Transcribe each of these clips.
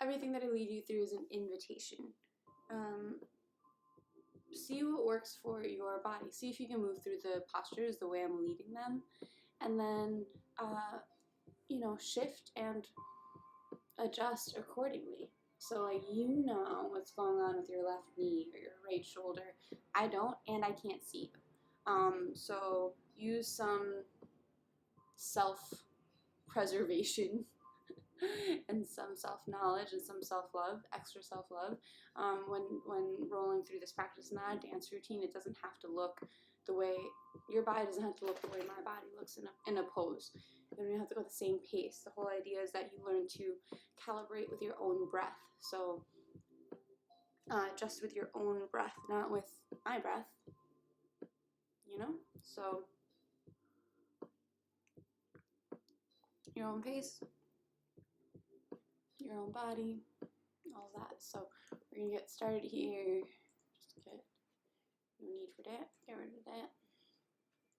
everything that I lead you through is an invitation. See what works for your body. See if you can move through the postures the way I'm leading them, and then shift and adjust accordingly. So like what's going on with your left knee or your right shoulder. I don't, and I can't see you. So use some self-preservation and some self-knowledge and some self-love, extra self-love. When rolling through this practice, not a dance routine. It doesn't have to look the way, your body doesn't have to look the way my body looks in a pose. You don't even have to go at the same pace. The whole idea is that you learn to calibrate with your own breath. So just with your own breath, not with my breath, So your own pace, your own body, all that. So we're gonna get started here. Just get, no need for that, get rid of that.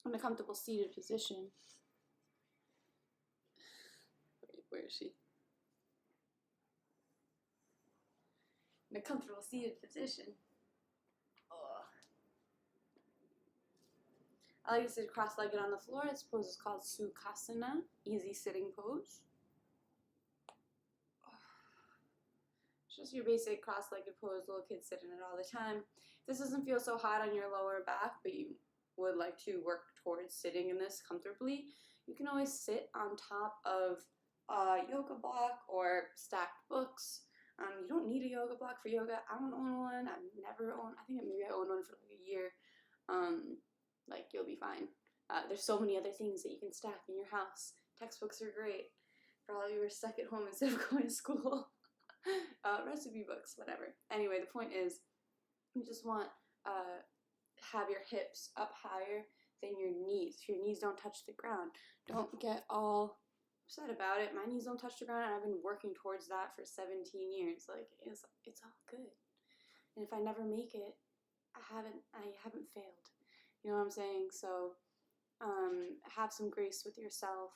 In a comfortable seated position. Wait, where is she? In a comfortable seated position. Ugh. I like to sit cross-legged on the floor. This pose is called Sukhasana, easy sitting pose. It's just your basic cross-legged pose. Little kids sit in it all the time. If this doesn't feel so hot on your lower back, but you would like to work towards sitting in this comfortably, you can always sit on top of a yoga block or stacked books. You don't need a yoga block for yoga. I don't own one. I've never owned. I think maybe I owned one for like a year. You'll be fine. There's so many other things that you can stack in your house. Textbooks are great for all of you who are stuck at home instead of going to school. Recipe books, whatever. Anyway, the point is, you just want have your hips up higher than your knees. If your knees don't touch the ground, don't get all upset about it. My knees don't touch the ground, and I've been working towards that for 17 years. Like, it's all good. And if I never make it, I haven't failed. You know what I'm saying? So have some grace with yourself,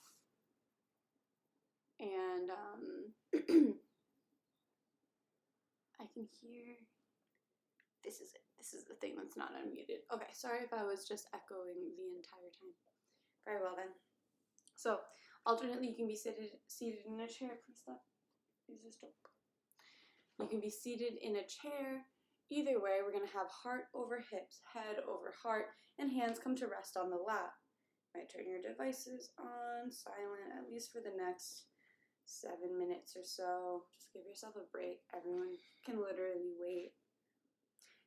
and I can hear. This is it. This is the thing that's not unmuted. Okay, sorry if I was just echoing the entire time. Very well then. So alternately, you can be seated in a chair. Please stop. Please just stop. You can be seated in a chair. Either way, we're going to have heart over hips, head over heart, and hands come to rest on the lap. Might turn your devices on silent, at least for the next 7 minutes or so. Just give yourself a break. Everyone can literally wait.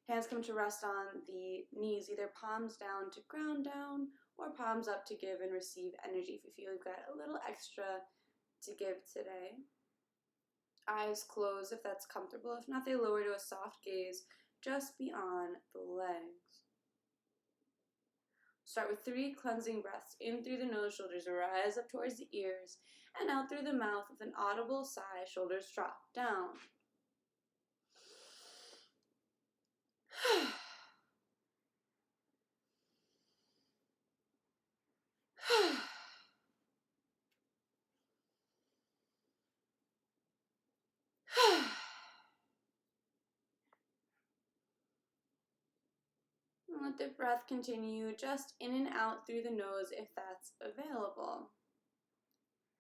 Hands come to rest on the knees, either palms down to ground down or palms up to give and receive energy if you feel you've got a little extra to give today. Eyes closed if that's comfortable. If not, they lower to a soft gaze just beyond the legs. Start with 3 cleansing breaths. In through the nose, shoulders rise up towards the ears, and out through the mouth with an audible sigh, shoulders drop down. And let the breath continue just in and out through the nose if that's available.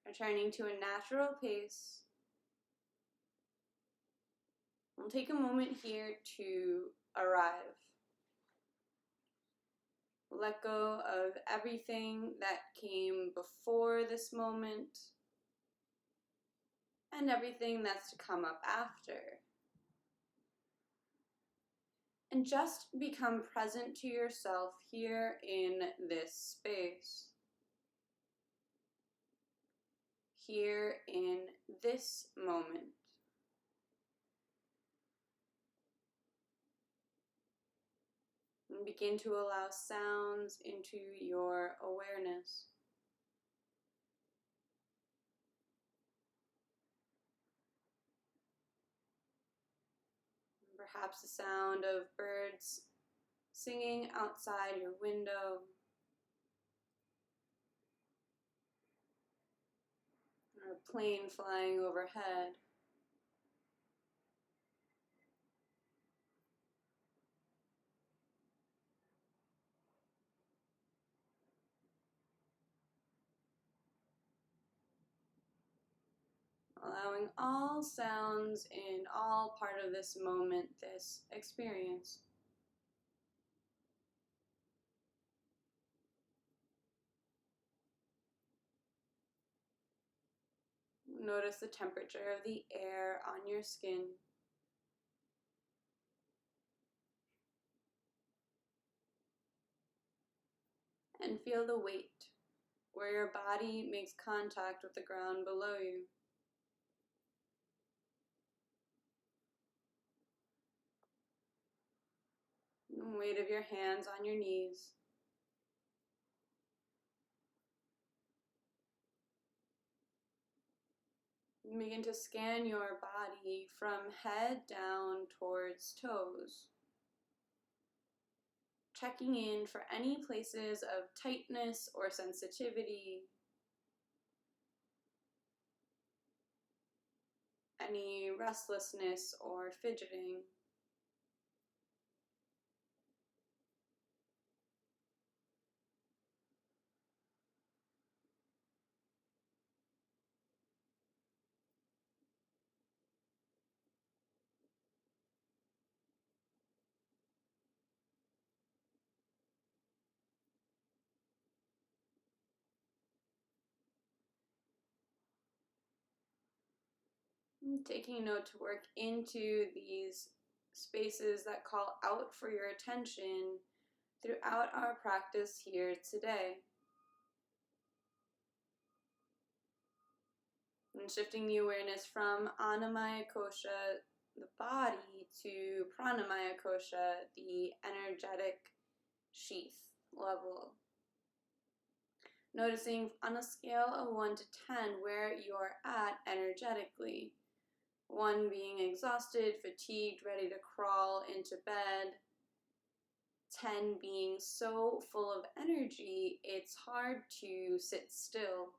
Returning to a natural pace. We'll take a moment here to arrive. Let go of everything that came before this moment and everything that's to come up after. And just become present to yourself here in this space. Here in this moment. And begin to allow sounds into your awareness. Perhaps the sound of birds singing outside your window. Or a plane flying overhead. allowing all sounds in all part of this moment, this experience. Notice the temperature of the air on your skin. And feel the weight where your body makes contact with the ground below you. The weight of your hands on your knees. Begin to scan your body from head down towards toes, checking in for any places of tightness or sensitivity, any restlessness or fidgeting. Taking note to work into these spaces that call out for your attention throughout our practice here today. And shifting the awareness from Annamaya Kosha, the body, to Pranamaya Kosha, the energetic sheath level. Noticing on a scale of 1 to 10 where you're at energetically. 1 being exhausted, fatigued, ready to crawl into bed. 10 being so full of energy, it's hard to sit still.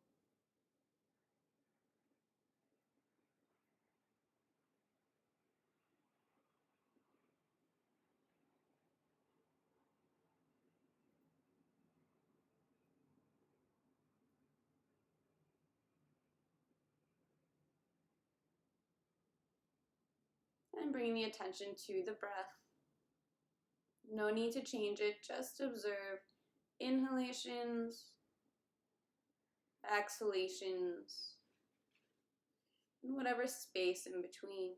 And bringing the attention to the breath. No need to change it, just observe inhalations, exhalations, and whatever space in between.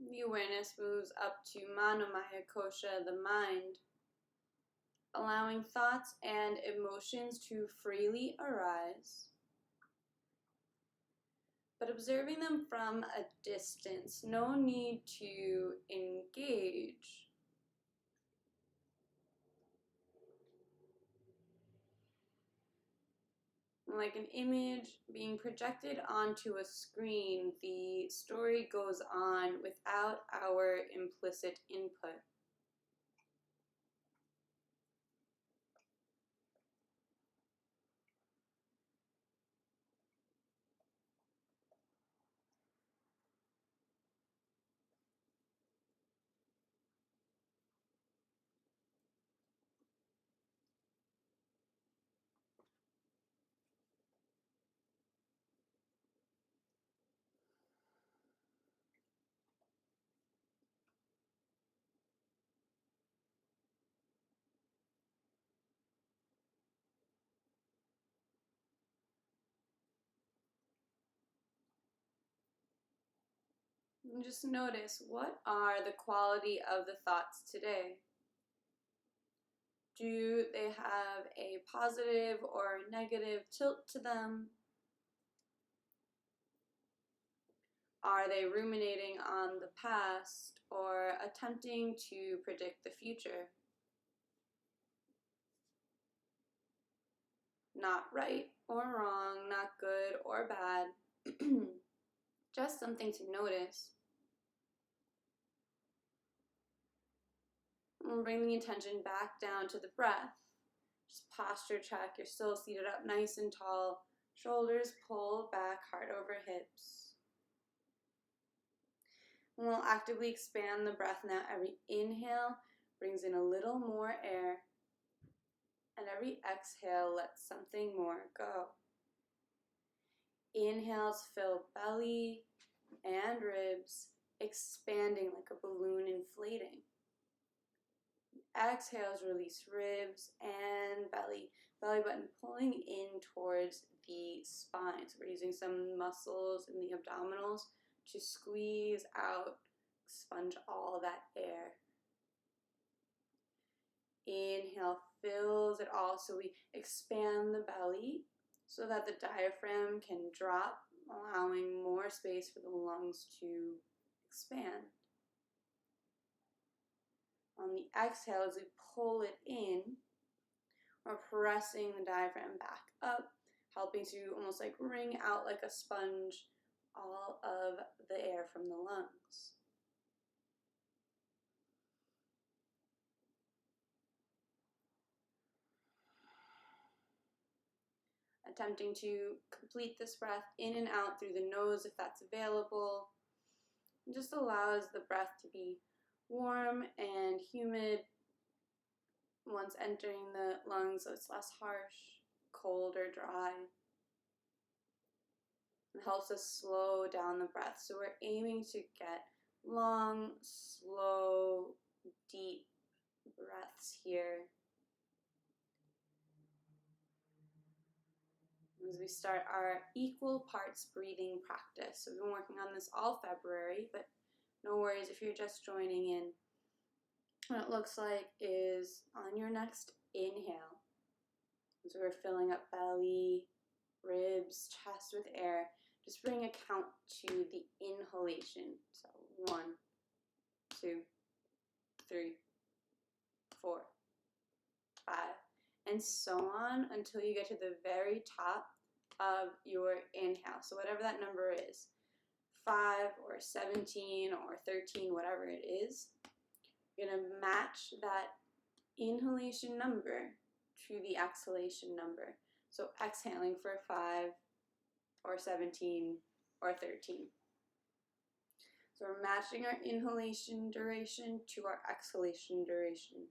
The awareness moves up to Manomaya Kosha, the mind, allowing thoughts and emotions to freely arise, but observing them from a distance. No need to engage. Like an image being projected onto a screen, the story goes on without our implicit input. And just notice, what are the quality of the thoughts today? Do they have a positive or negative tilt to them? Are they ruminating on the past or attempting to predict the future? Not right or wrong, not good or bad. Just something to notice. And bring the attention back down to the breath. Just posture check. You're still seated up nice and tall. Shoulders pulled back, heart over hips. And we'll actively expand the breath now. Every inhale brings in a little more air. And every exhale lets something more go. Inhales fill belly and ribs, expanding like a balloon inflating. Exhales release ribs and belly button pulling in towards the spine. So we're using some muscles in the abdominals to squeeze out, sponge all that air. Inhale fills it all, so we expand the belly so that the diaphragm can drop, allowing more space for the lungs to expand. On the exhale, as we pull it in, we're pressing the diaphragm back up, helping to almost like wring out like a sponge all of the air from the lungs. Attempting to complete this breath in and out through the nose if that's available. It just allows the breath to be warm and humid once entering the lungs, so it's less harsh, cold, or dry. It helps us slow down the breath. So we're aiming to get long, slow, deep breaths here. As we start our equal parts breathing practice. So we've been working on this all February, but no worries if you're just joining in. What it looks like is on your next inhale, as we're filling up belly, ribs, chest with air, just bring a count to the inhalation. So 1, 2, 3, 4, 5, and so on until you get to the very top of your inhale. So whatever that number is, 5 or 17 or 13, whatever it is, you're going to match that inhalation number to the exhalation number. So exhaling for 5 or 17 or 13. So we're matching our inhalation duration to our exhalation duration.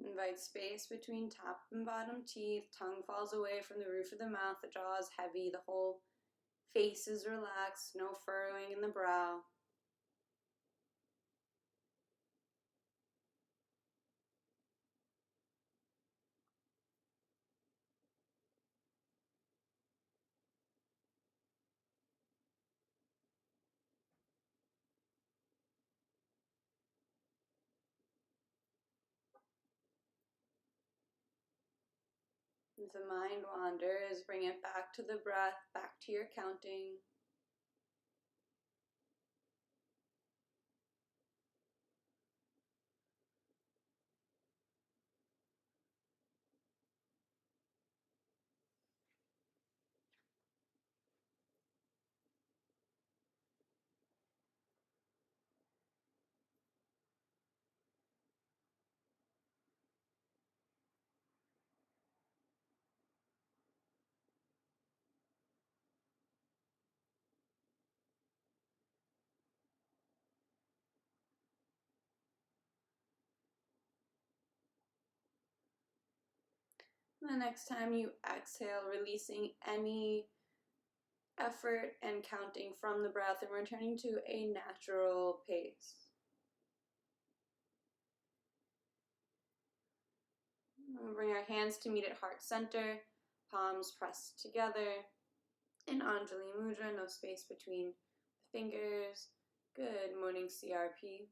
Invite space between top and bottom teeth. Tongue falls away from the roof of the mouth. The jaw is heavy. The whole face is relaxed. No furrowing in the brow. If the mind wanders, bring it back to the breath, back to your counting. The next time you exhale, releasing any effort and counting from the breath and returning to a natural pace. We'll bring our hands to meet at heart center, palms pressed together. In Anjali Mudra, no space between the fingers. Good morning, CRP.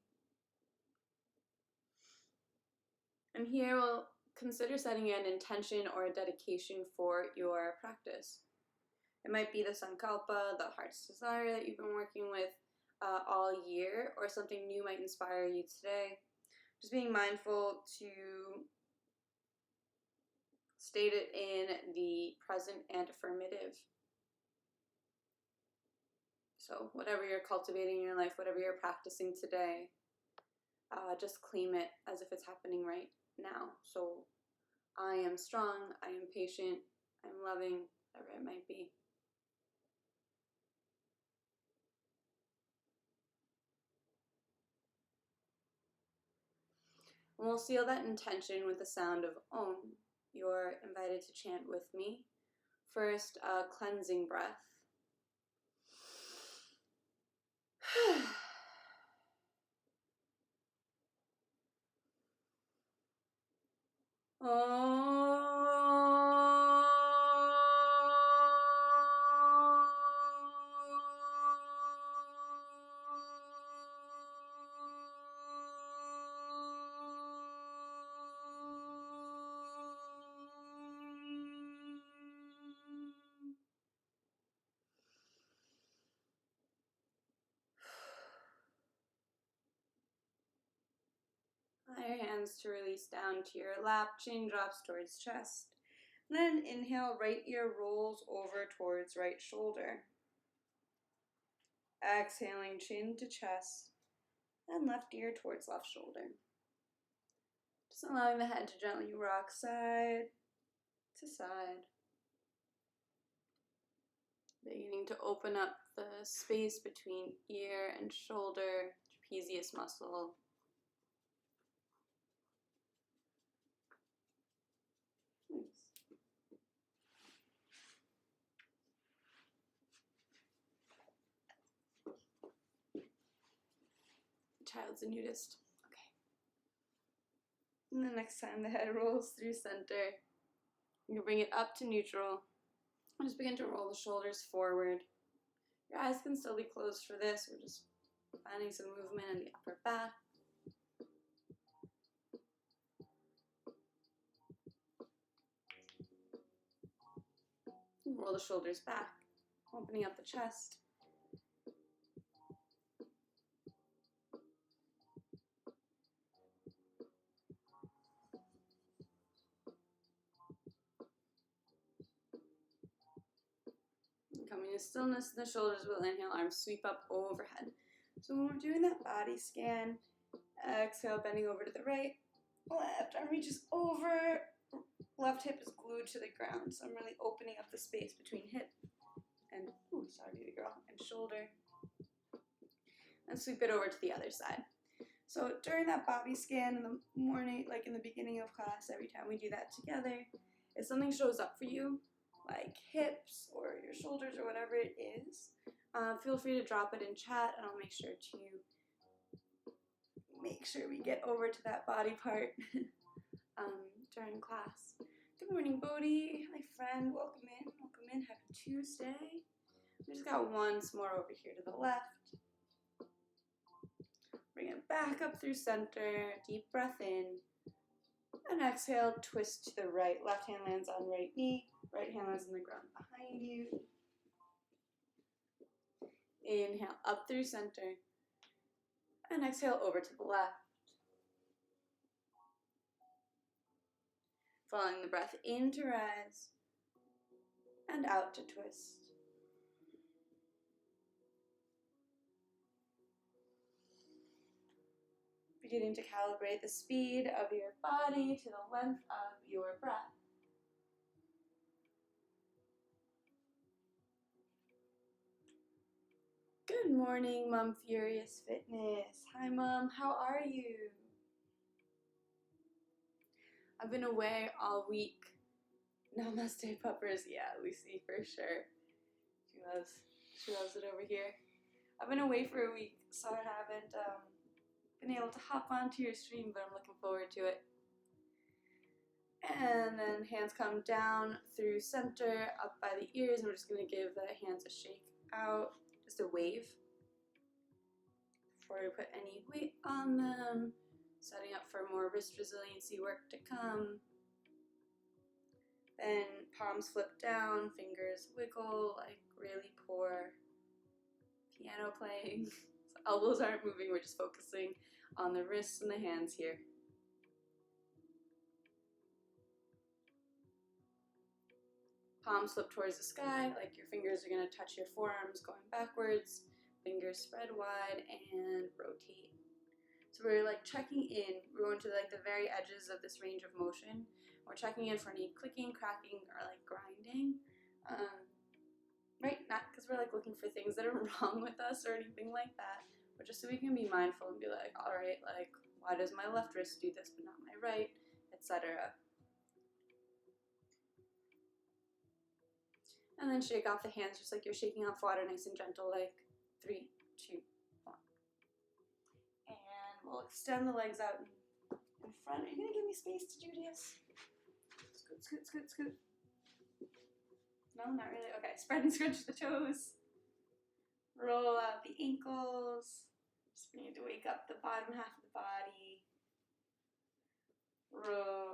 And here we'll consider setting an intention or a dedication for your practice. It might be the sankalpa, the heart's desire that you've been working with all year, or something new might inspire you today. Just being mindful to state it in the present and affirmative. So whatever you're cultivating in your life, whatever you're practicing today, just claim it as if it's happening right now. So I am strong, I am patient, I'm loving, whatever it might be. And we'll seal that intention with the sound of Om. You're invited to chant with me. First, a cleansing breath. Allow your hands to release down to your lap, chin drops towards chest. And then inhale, right ear rolls over towards right shoulder. Exhaling, chin to chest, and left ear towards left shoulder. Just allowing the head to gently rock side to side. Beginning to open up the space between ear and shoulder, trapezius muscle. Nice. Child's a nudist. Okay. And the next time the head rolls through center, you can bring it up to neutral. And just begin to roll the shoulders forward. Your eyes can still be closed for this. We're just finding some movement in the upper back. And roll the shoulders back, opening up the chest. Coming to stillness, the shoulders will inhale, arms sweep up overhead. So when we're doing that body scan, exhale, bending over to the right, left arm reaches over, left hip is glued to the ground. So I'm really opening up the space between hip and, sorry baby girl, and shoulder. And sweep it over to the other side. So during that body scan in the morning, like in the beginning of class, every time we do that together, if something shows up for you, like hips or your shoulders or whatever it is, feel free to drop it in chat, and I'll make sure we get over to that body part during class. Good morning, Bodhi. Hi, friend. Welcome in. Happy Tuesday. We just got once more over here to the left. Bring it back up through center. Deep breath in. And exhale, twist to the right. Left hand lands on right knee. Right hand lands on the ground behind you. Inhale, up through center. And exhale, over to the left. Following the breath in to rise. And out to twist. Beginning to calibrate the speed of your body to the length of your breath. Good morning, Mom Furious Fitness. Hi, Mom. How are you? I've been away all week. Namaste, puppers. Yeah, Lucy, for sure. She loves it over here. I've been away for a week, so I haven't been able to hop onto your stream, but I'm looking forward to it. And then hands come down through center, up by the ears, and we're just going to give the hands a shake out, just a wave. before we put any weight on them, setting up for more wrist resiliency work to come. Then palms flip down, fingers wiggle like really poor piano playing. So elbows aren't moving, we're just focusing on the wrists and the hands here. Palms flip towards the sky, like your fingers are going to touch your forearms going backwards. Fingers spread wide and rotate. So we're like checking in. We're going to like the very edges of this range of motion. We're checking in for any clicking, cracking, or like grinding. Right? Not because we're like looking for things that are wrong with us or anything like that, but just so we can be mindful and be like, all right, like why does my left wrist do this but not my right, etc. And then shake off the hands just like you're shaking off water, nice and gentle, like 3, 2, 1. And we'll extend the legs out in front. Are you gonna give me space to do this? Scoot, scoot, scoot, scoot. No, not really. Okay, spread and scrunch the toes. Roll out the ankles. Just need to wake up the bottom half of the body.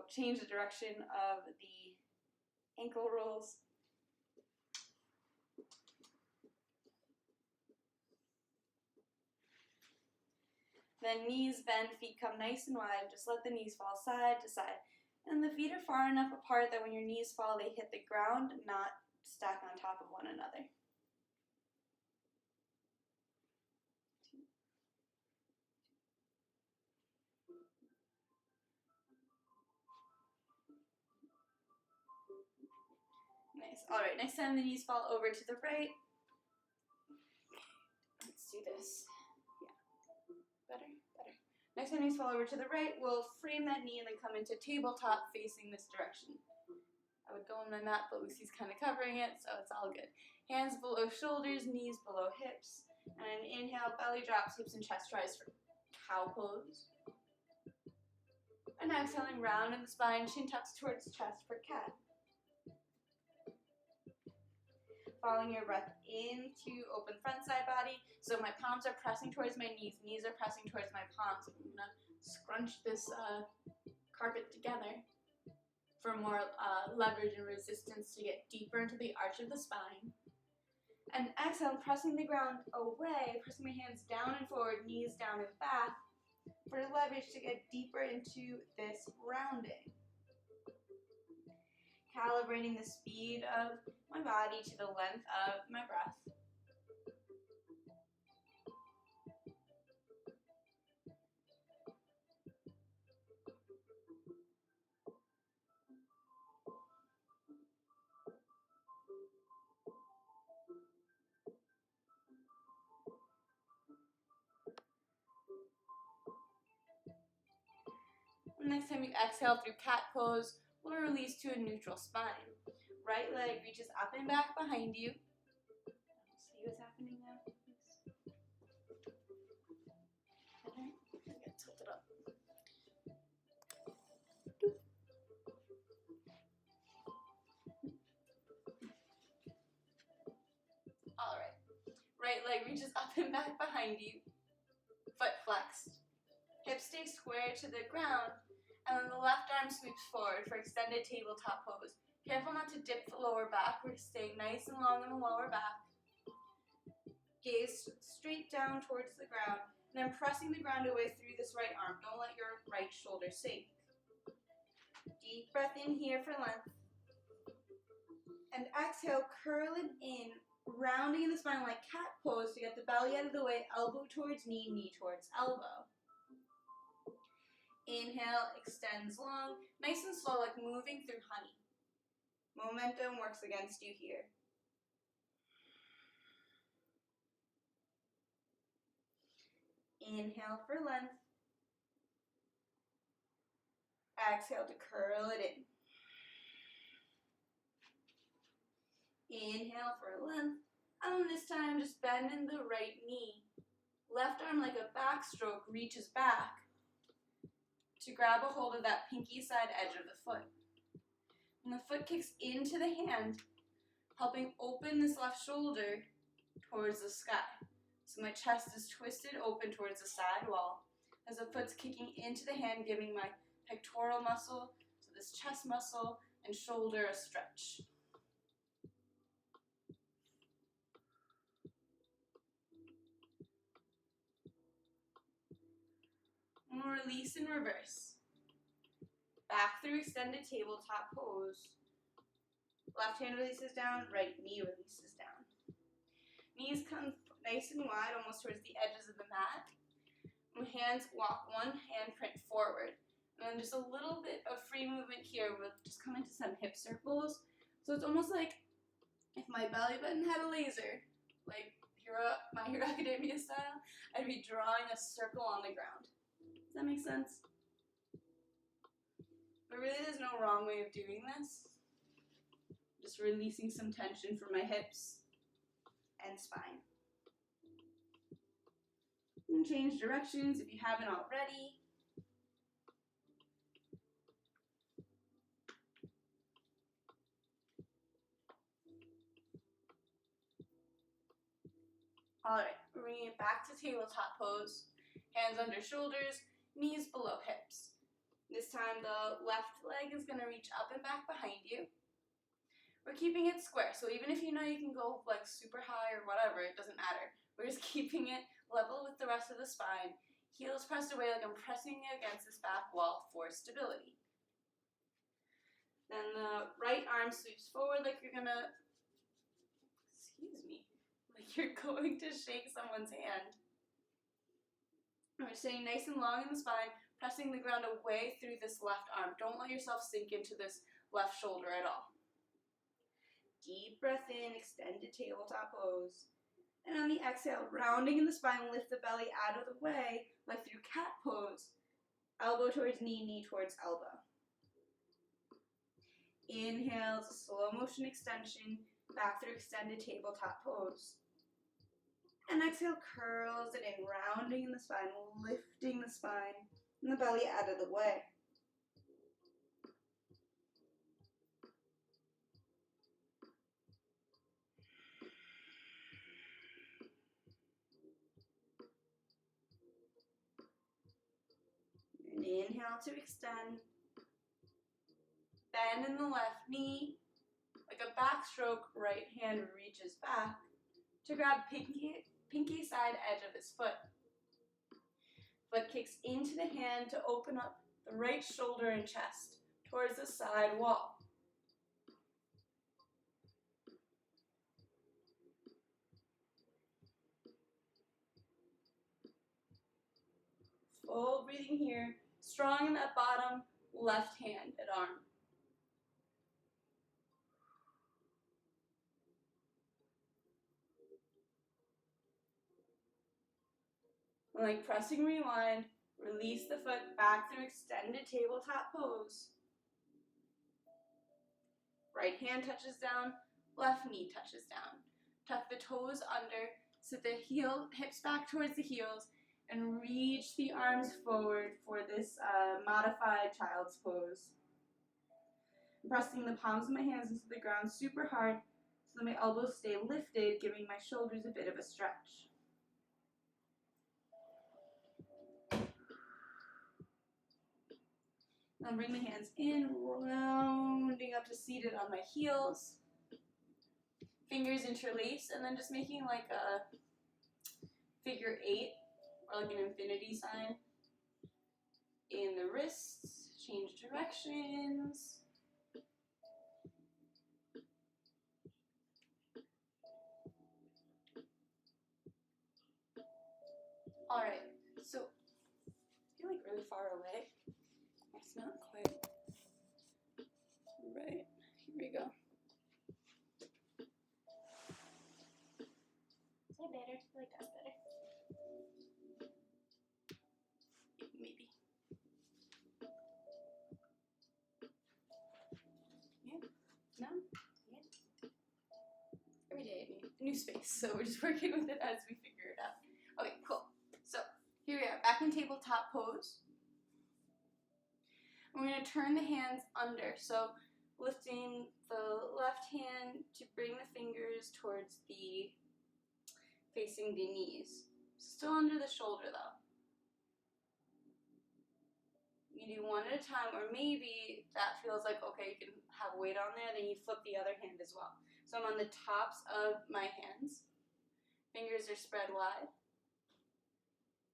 Change the direction of the ankle rolls. Then knees bend, feet come nice and wide. Just let the knees fall side to side. And the feet are far enough apart that when your knees fall, they hit the ground, not stack on top of one another. Nice. All right, next time the knees fall over to the right. Let's do this. Better. Next time knees fall over to the right, we'll frame that knee and then come into tabletop facing this direction. I would go on my mat, but Lucy's kind of covering it, so it's all good. Hands below shoulders, knees below hips. And inhale, belly drops, hips and chest rise for cow pose. And exhaling, round in the spine, chin tucks towards chest for cat. Following your breath into open front side body. So my palms are pressing towards my knees are pressing towards my palms. I'm gonna scrunch this carpet together for more leverage and resistance to get deeper into the arch of the spine. And exhale, pressing the ground away, pressing my hands down and forward, knees down and back for leverage to get deeper into this rounding. Calibrating the speed of my body to the length of my breath. Next time you exhale through cat pose, we'll release to a neutral spine. Right leg reaches up and back behind you. See what's happening now? Better? Get tilted up. All right. Right leg reaches up and back behind you. Foot flexed. Hips stay square to the ground. And then the left arm sweeps forward for extended tabletop pose. Careful not to dip the lower back. We're staying nice and long in the lower back. Gaze straight down towards the ground. And I'm pressing the ground away through this right arm. Don't let your right shoulder sink. Deep breath in here for length. And exhale, curl it in, rounding in the spine like cat pose to get the belly out of the way, elbow towards knee, knee towards elbow. Inhale, extends long, nice and slow, like moving through honey. Momentum works against you here. Inhale for length. Exhale to curl it in. Inhale for length. And this time, just bend in the right knee. Left arm like a backstroke reaches back to grab a hold of that pinky side edge of the foot. And the foot kicks into the hand, helping open this left shoulder towards the sky. So my chest is twisted open towards the side wall as the foot's kicking into the hand, giving my pectoral muscle, so this chest muscle, and shoulder a stretch. And we'll release and reverse. Back through extended tabletop pose. Left hand releases down, right knee releases down. Knees come nice and wide, almost towards the edges of the mat. And hands walk one handprint forward. And then just a little bit of free movement here. We'll just come into some hip circles. So it's almost like if my belly button had a laser, like My Hero Academia style, I'd be drawing a circle on the ground. Does that make sense? But really there's no wrong way of doing this. Just releasing some tension from my hips and spine. And change directions if you haven't already. Alright, we're bringing it back to tabletop pose. Hands under shoulders, knees below hips. This time the left leg is going to reach up and back behind you. We're keeping it square, so even if you know you can go like super high or whatever, it doesn't matter. We're just keeping it level with the rest of the spine. Heels pressed away like I'm pressing against this back wall for stability. Then the right arm sweeps forward like you're going to, like you're going to shake someone's hand. We're staying nice and long in the spine, pressing the ground away through this left arm. Don't let yourself sink into this left shoulder at all. Deep breath in, extended tabletop pose. And on the exhale, rounding in the spine, lift the belly out of the way, like through cat pose. Elbow towards knee, knee towards elbow. Inhale, slow motion extension, back through extended tabletop pose. And exhale, curls it in, rounding in the spine, lifting the spine, and the belly out of the way. And inhale to extend. Bend in the left knee. Like a backstroke, right hand reaches back to grab pinky side edge of his foot. Foot kicks into the hand to open up the right shoulder and chest towards the side wall. Full breathing here. Strong in that bottom left hand and arm. And like pressing rewind, release the foot back through extended tabletop pose. Right hand touches down, left knee touches down. Tuck the toes under, sit the hips back towards the heels, and reach the arms forward for this modified child's pose. I'm pressing the palms of my hands into the ground super hard so that my elbows stay lifted, giving my shoulders a bit of a stretch. Now bring my hands in, rounding up to seated on my heels. Fingers interlace, and then just making like a figure 8 or like an infinity sign in the wrists. Change directions. All right, so I feel like really far away. It's not quite right. Here we go. Is that better? I feel like that's better. Maybe. Yeah? No? Yeah? Every day a new space, so we're just working with it as we figure it out. Okay, cool. So here we are, back in tabletop pose. We're going to turn the hands under, so lifting the left hand to bring the fingers towards the facing the knees. Still under the shoulder though. You do one at a time, or maybe that feels like, okay, you can have weight on there, then you flip the other hand as well. So I'm on the tops of my hands. Fingers are spread wide.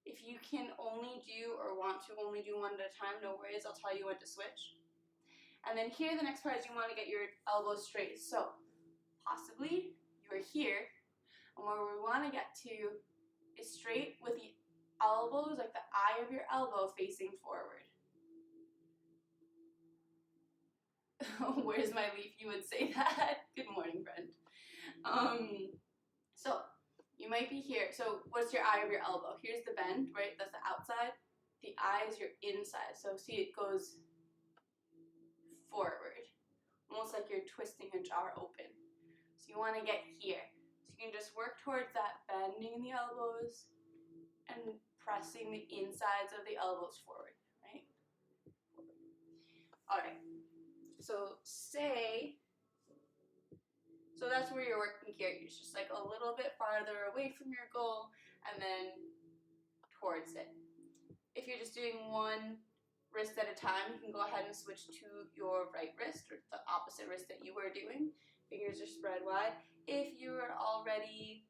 If you can only do or want to only do one at a time, no worries, I'll tell you when to switch. And then here, the next part is you want to get your elbows straight. So possibly you're here, and where we want to get to is straight with the elbows, like the eye of your elbow facing forward. Where's my leaf? You would say that. Good morning, friend. So you might be here. So what's your eye of your elbow? Here's the bend, right? That's the outside. The eye is your inside. So see, it goes forward, almost like you're twisting a jar open. So you want to get here. So you can just work towards that bending the elbows and pressing the insides of the elbows forward, right? All right. So so that's where you're working here. You're just like a little bit farther away from your goal and then towards it. If you're just doing one wrist at a time, you can go ahead and switch to your right wrist or the opposite wrist that you were doing. Fingers are spread wide. If you already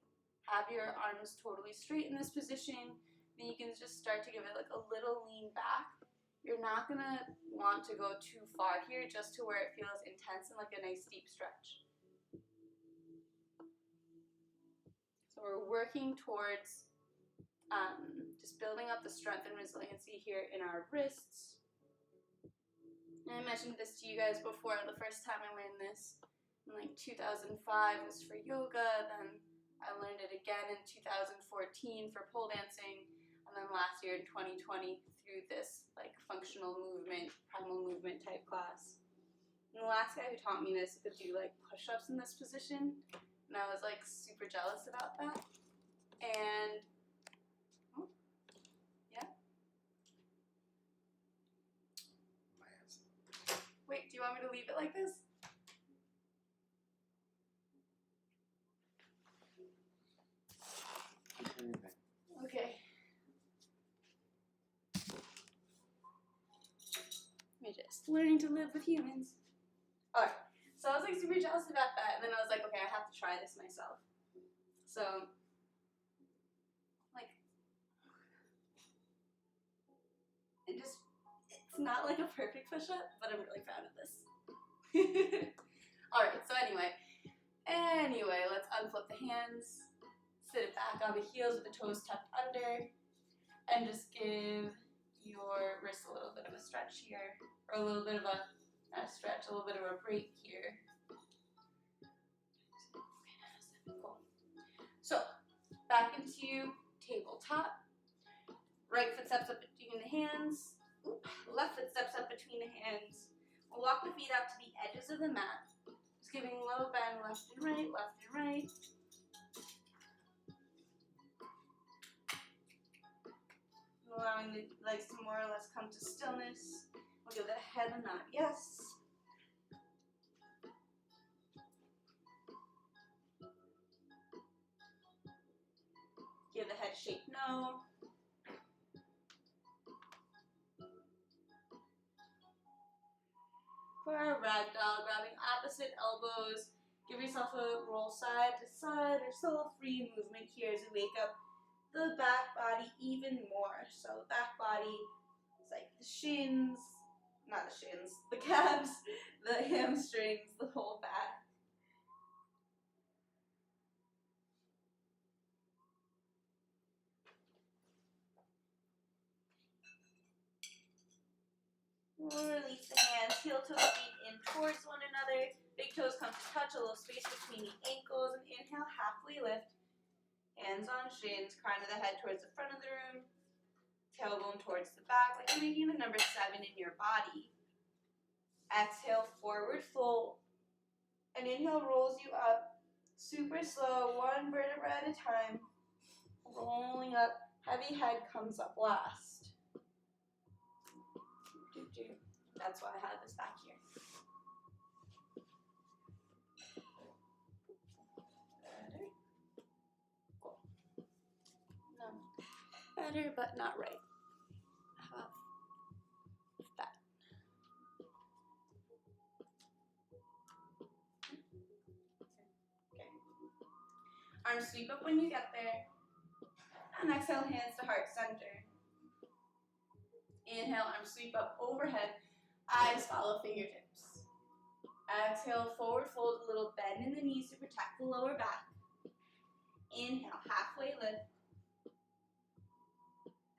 have your arms totally straight in this position, then you can just start to give it like a little lean back. You're not going to want to go too far here, just to where it feels intense and like a nice deep stretch. So we're working towards just building up the strength and resiliency here in our wrists. And I mentioned this to you guys before. The first time I learned this in like 2005 was for yoga, then I learned it again in 2014 for pole dancing, and then last year in 2020 through this like functional movement, primal movement type class. And the last guy who taught me this could do like push-ups in this position, and I was like super jealous about that. And yeah. Wait, do you want me to leave it like this? Okay. We're just learning to live with humans. Alright, so I was like super jealous about that, and then I was like, okay, I have to try this myself. So, like, it's not like a perfect push-up, but I'm really proud of this. Alright, so anyway, let's unflip the hands, sit it back on the heels with the toes tucked under, and just give your wrists a little bit of a stretch here, or a little bit of a stretch, a little bit of a break here. Cool. So, back into tabletop. Right foot steps up between the hands. Left foot steps up between the hands. We'll walk the feet out to the edges of the mat. Just giving a little bend left and right, left and right. Allowing the legs to more or less come to stillness. We'll give the head a nod, yes. Give the head shake, no. For our ragdoll, grabbing opposite elbows, give yourself a roll side to side or soul free movement here as we wake up the back body even more. So back body is like the shins, not the shins, the calves, the hamstrings, the whole back. Release the hands, heel toe feet in towards one another. Big toes come to touch, a little space between the ankles, and inhale, halfway lift. Hands on shins, crown of the head towards the front of the room. Tailbone towards the back, like you're making the number 7 in your body. Exhale, forward fold. And inhale rolls you up, super slow, one vertebra at a time. Rolling up, heavy head comes up last. That's why I have this back here. Better. Cool. better, but not right. How about that? Okay. Arms sweep up when you get there. And exhale, hands to heart center. Inhale, arms sweep up overhead. Eyes follow fingertips. Exhale, forward fold, a little bend in the knees to protect the lower back. Inhale, halfway lift.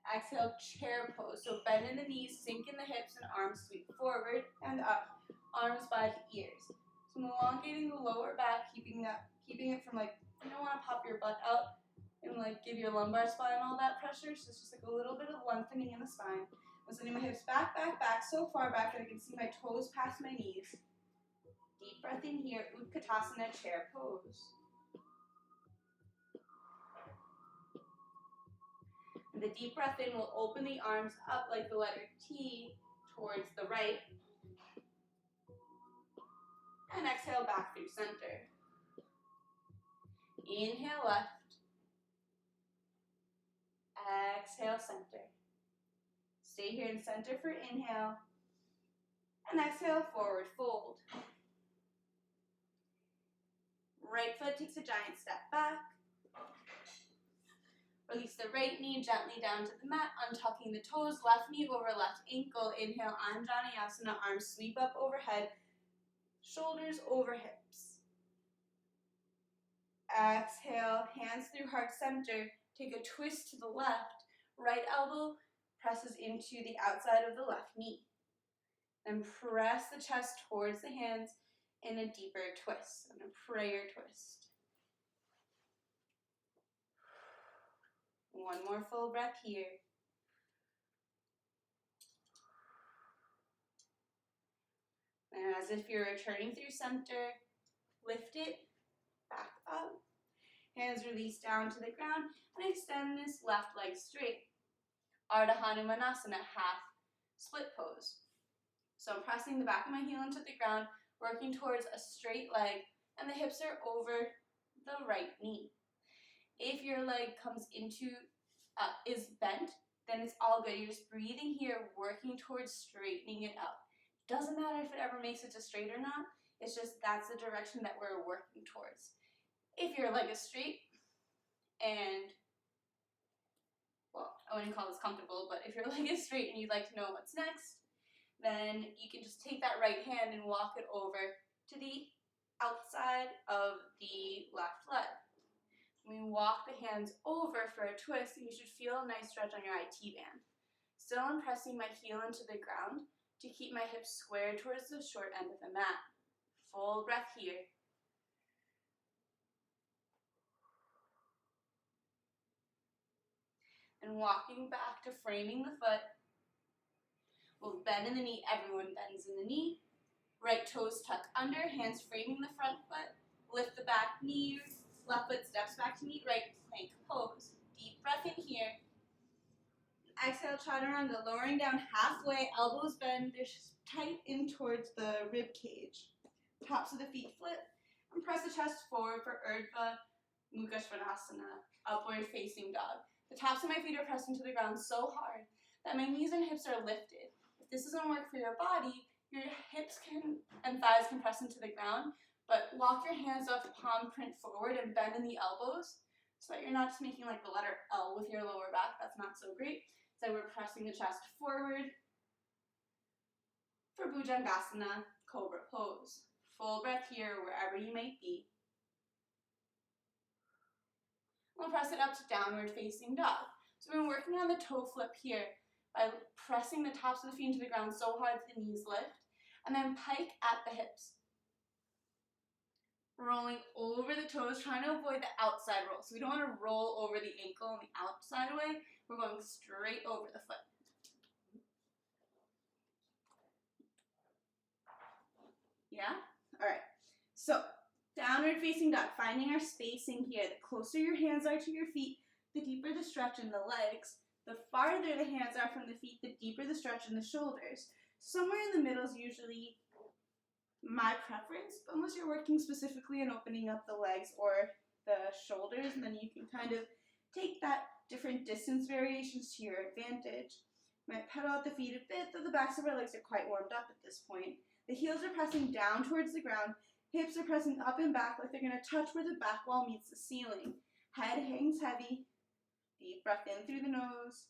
Exhale, chair pose. So bend in the knees, sink in the hips, and arms sweep forward and up. Arms by the ears. So I'm elongating the lower back, keeping it from like, you don't want to pop your butt out and like give your lumbar spine all that pressure. So it's just like a little bit of lengthening in the spine. I'm sending my hips back, back, back, so far back that I can see my toes past my knees. Deep breath in here, Utkatasana, chair pose. And the deep breath in will open the arms up like the letter T towards the right. And exhale back through center. Inhale left. Exhale center. Stay here in center for inhale. And exhale, forward fold. Right foot takes a giant step back. Release the right knee gently down to the mat, untucking the toes, left knee over left ankle. Inhale, Anjaneyasana, arms sweep up overhead, shoulders over hips. Exhale, hands through heart center. Take a twist to the left. Right elbow presses into the outside of the left knee. Then press the chest towards the hands in a deeper twist, and a prayer twist. One more full breath here. And as if you're returning through center, lift it back up. Hands release down to the ground and extend this left leg straight. Ardha Hanumanasana, half split pose. So I'm pressing the back of my heel into the ground, working towards a straight leg, and the hips are over the right knee. If your leg comes into, is bent, then it's all good. You're just breathing here, working towards straightening it up. Doesn't matter if it ever makes it to straight or not, it's just that's the direction that we're working towards. If your leg is straight and, well, I wouldn't call this comfortable, but if your leg is straight and you'd like to know what's next, then you can just take that right hand and walk it over to the outside of the left leg. When we walk the hands over for a twist, you should feel a nice stretch on your IT band. Still I'm pressing my heel into the ground to keep my hips squared towards the short end of the mat. Full breath here. And walking back to framing the foot. We'll bend in the knee. Everyone bends in the knee. Right toes tuck under, hands framing the front foot. Lift the back knee. Left foot steps back to meet right plank pose. Deep breath in here. Exhale, chaturanga, lowering down halfway, elbows bend, they're tight in towards the rib cage. Tops of the feet flip, and press the chest forward for Urdhva Mukha Svanasana, upward facing dog. The tops of my feet are pressed into the ground so hard that my knees and hips are lifted. If this doesn't work for your body, your hips and thighs can press into the ground, but walk your hands up, palm print forward, and bend in the elbows so that you're not just making like the letter L with your lower back. That's not so great. So we're pressing the chest forward for Bhujangasana, Cobra pose. Full breath here wherever you might be. We'll press it up to downward facing dog. So we're working on the toe flip here by pressing the tops of the feet into the ground so hard that the knees lift, and then pike at the hips. Rolling over the toes, trying to avoid the outside roll. So we don't want to roll over the ankle in the outside way. We're going straight over the foot. Yeah? All right. So downward facing dog, finding our spacing here. The closer your hands are to your feet, the deeper the stretch in the legs. The farther the hands are from the feet, the deeper the stretch in the shoulders. Somewhere in the middle is usually my preference, unless you're working specifically on opening up the legs or the shoulders, and then you can kind of take that different distance variations to your advantage. You might pedal out the feet a bit, though the backs of our legs are quite warmed up at this point. The heels are pressing down towards the ground. Hips are pressing up and back like they're going to touch where the back wall meets the ceiling. Head hangs heavy. Deep breath in through the nose.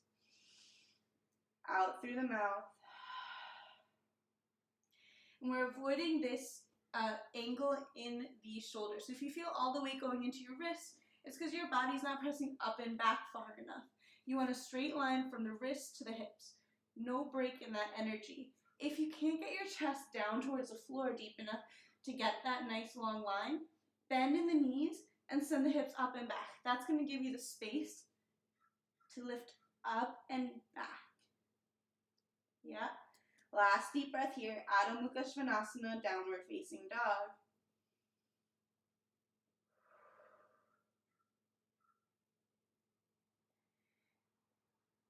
Out through the mouth. And we're avoiding this angle in the shoulders. So if you feel all the weight going into your wrists, it's because your body's not pressing up and back far enough. You want a straight line from the wrists to the hips. No break in that energy. If you can't get your chest down towards the floor deep enough to get that nice long line, bend in the knees and send the hips up and back. That's going to give you the space to lift up and back. Yeah. Last deep breath here, Adho Mukha Svanasana, downward facing dog.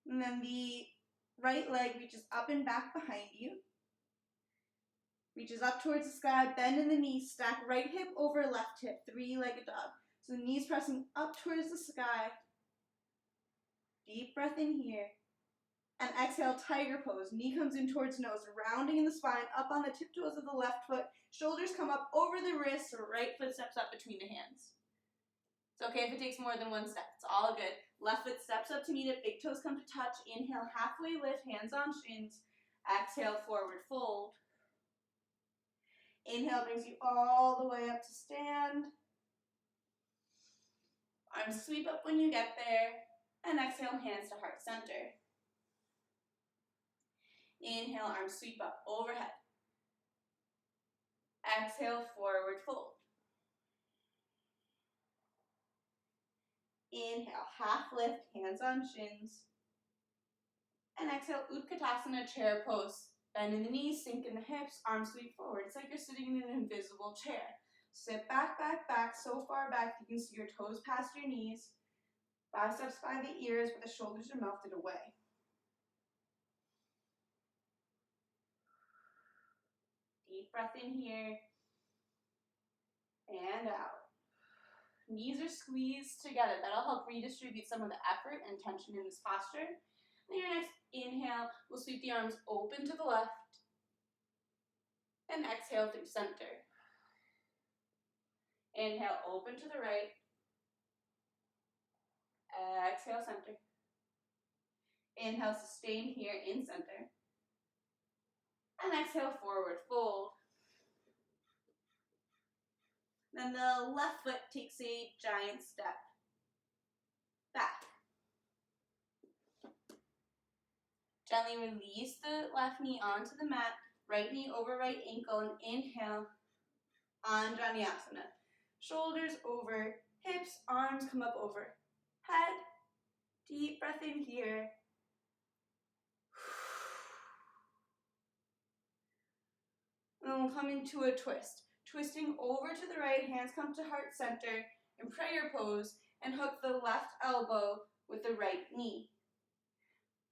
And then the right leg reaches up and back behind you. Reaches up towards the sky, bend in the knees, stack right hip over left hip, three-legged dog. So the knees pressing up towards the sky. Deep breath in here. And exhale, tiger pose. Knee comes in towards nose, rounding in the spine, up on the tiptoes of the left foot. Shoulders come up over the wrists, so right foot steps up between the hands. It's okay if it takes more than one step. It's all good. Left foot steps up to meet it. Big toes come to touch. Inhale, halfway lift, hands on shins. Exhale, forward fold. Inhale brings you all the way up to stand. Arms sweep up when you get there. And exhale, hands to heart center. Inhale, arms sweep up overhead. Exhale, forward fold. Inhale, half lift, hands on shins. And exhale, Utkatasana, chair pose. Bend in the knees, sink in the hips, arms sweep forward. It's like you're sitting in an invisible chair. Sit back, back, back, so far back you can see your toes past your knees. 5 steps by the ears, but the shoulders are melted away. Deep breath in here. And out. Knees are squeezed together. That'll help redistribute some of the effort and tension in this posture. Then your next inhale, we'll sweep the arms open to the left. And exhale through center. Inhale, open to the right. Exhale, center. Inhale, sustain here in center. And exhale, forward fold. Then the left foot takes a giant step back. Gently release the left knee onto the mat, right knee over right ankle, and inhale, Anjaneyasana. Shoulders over, hips, arms come up over head. Deep breath in here. And then we'll come into a twist. Twisting over to the right, hands come to heart center in prayer pose, and hook the left elbow with the right knee.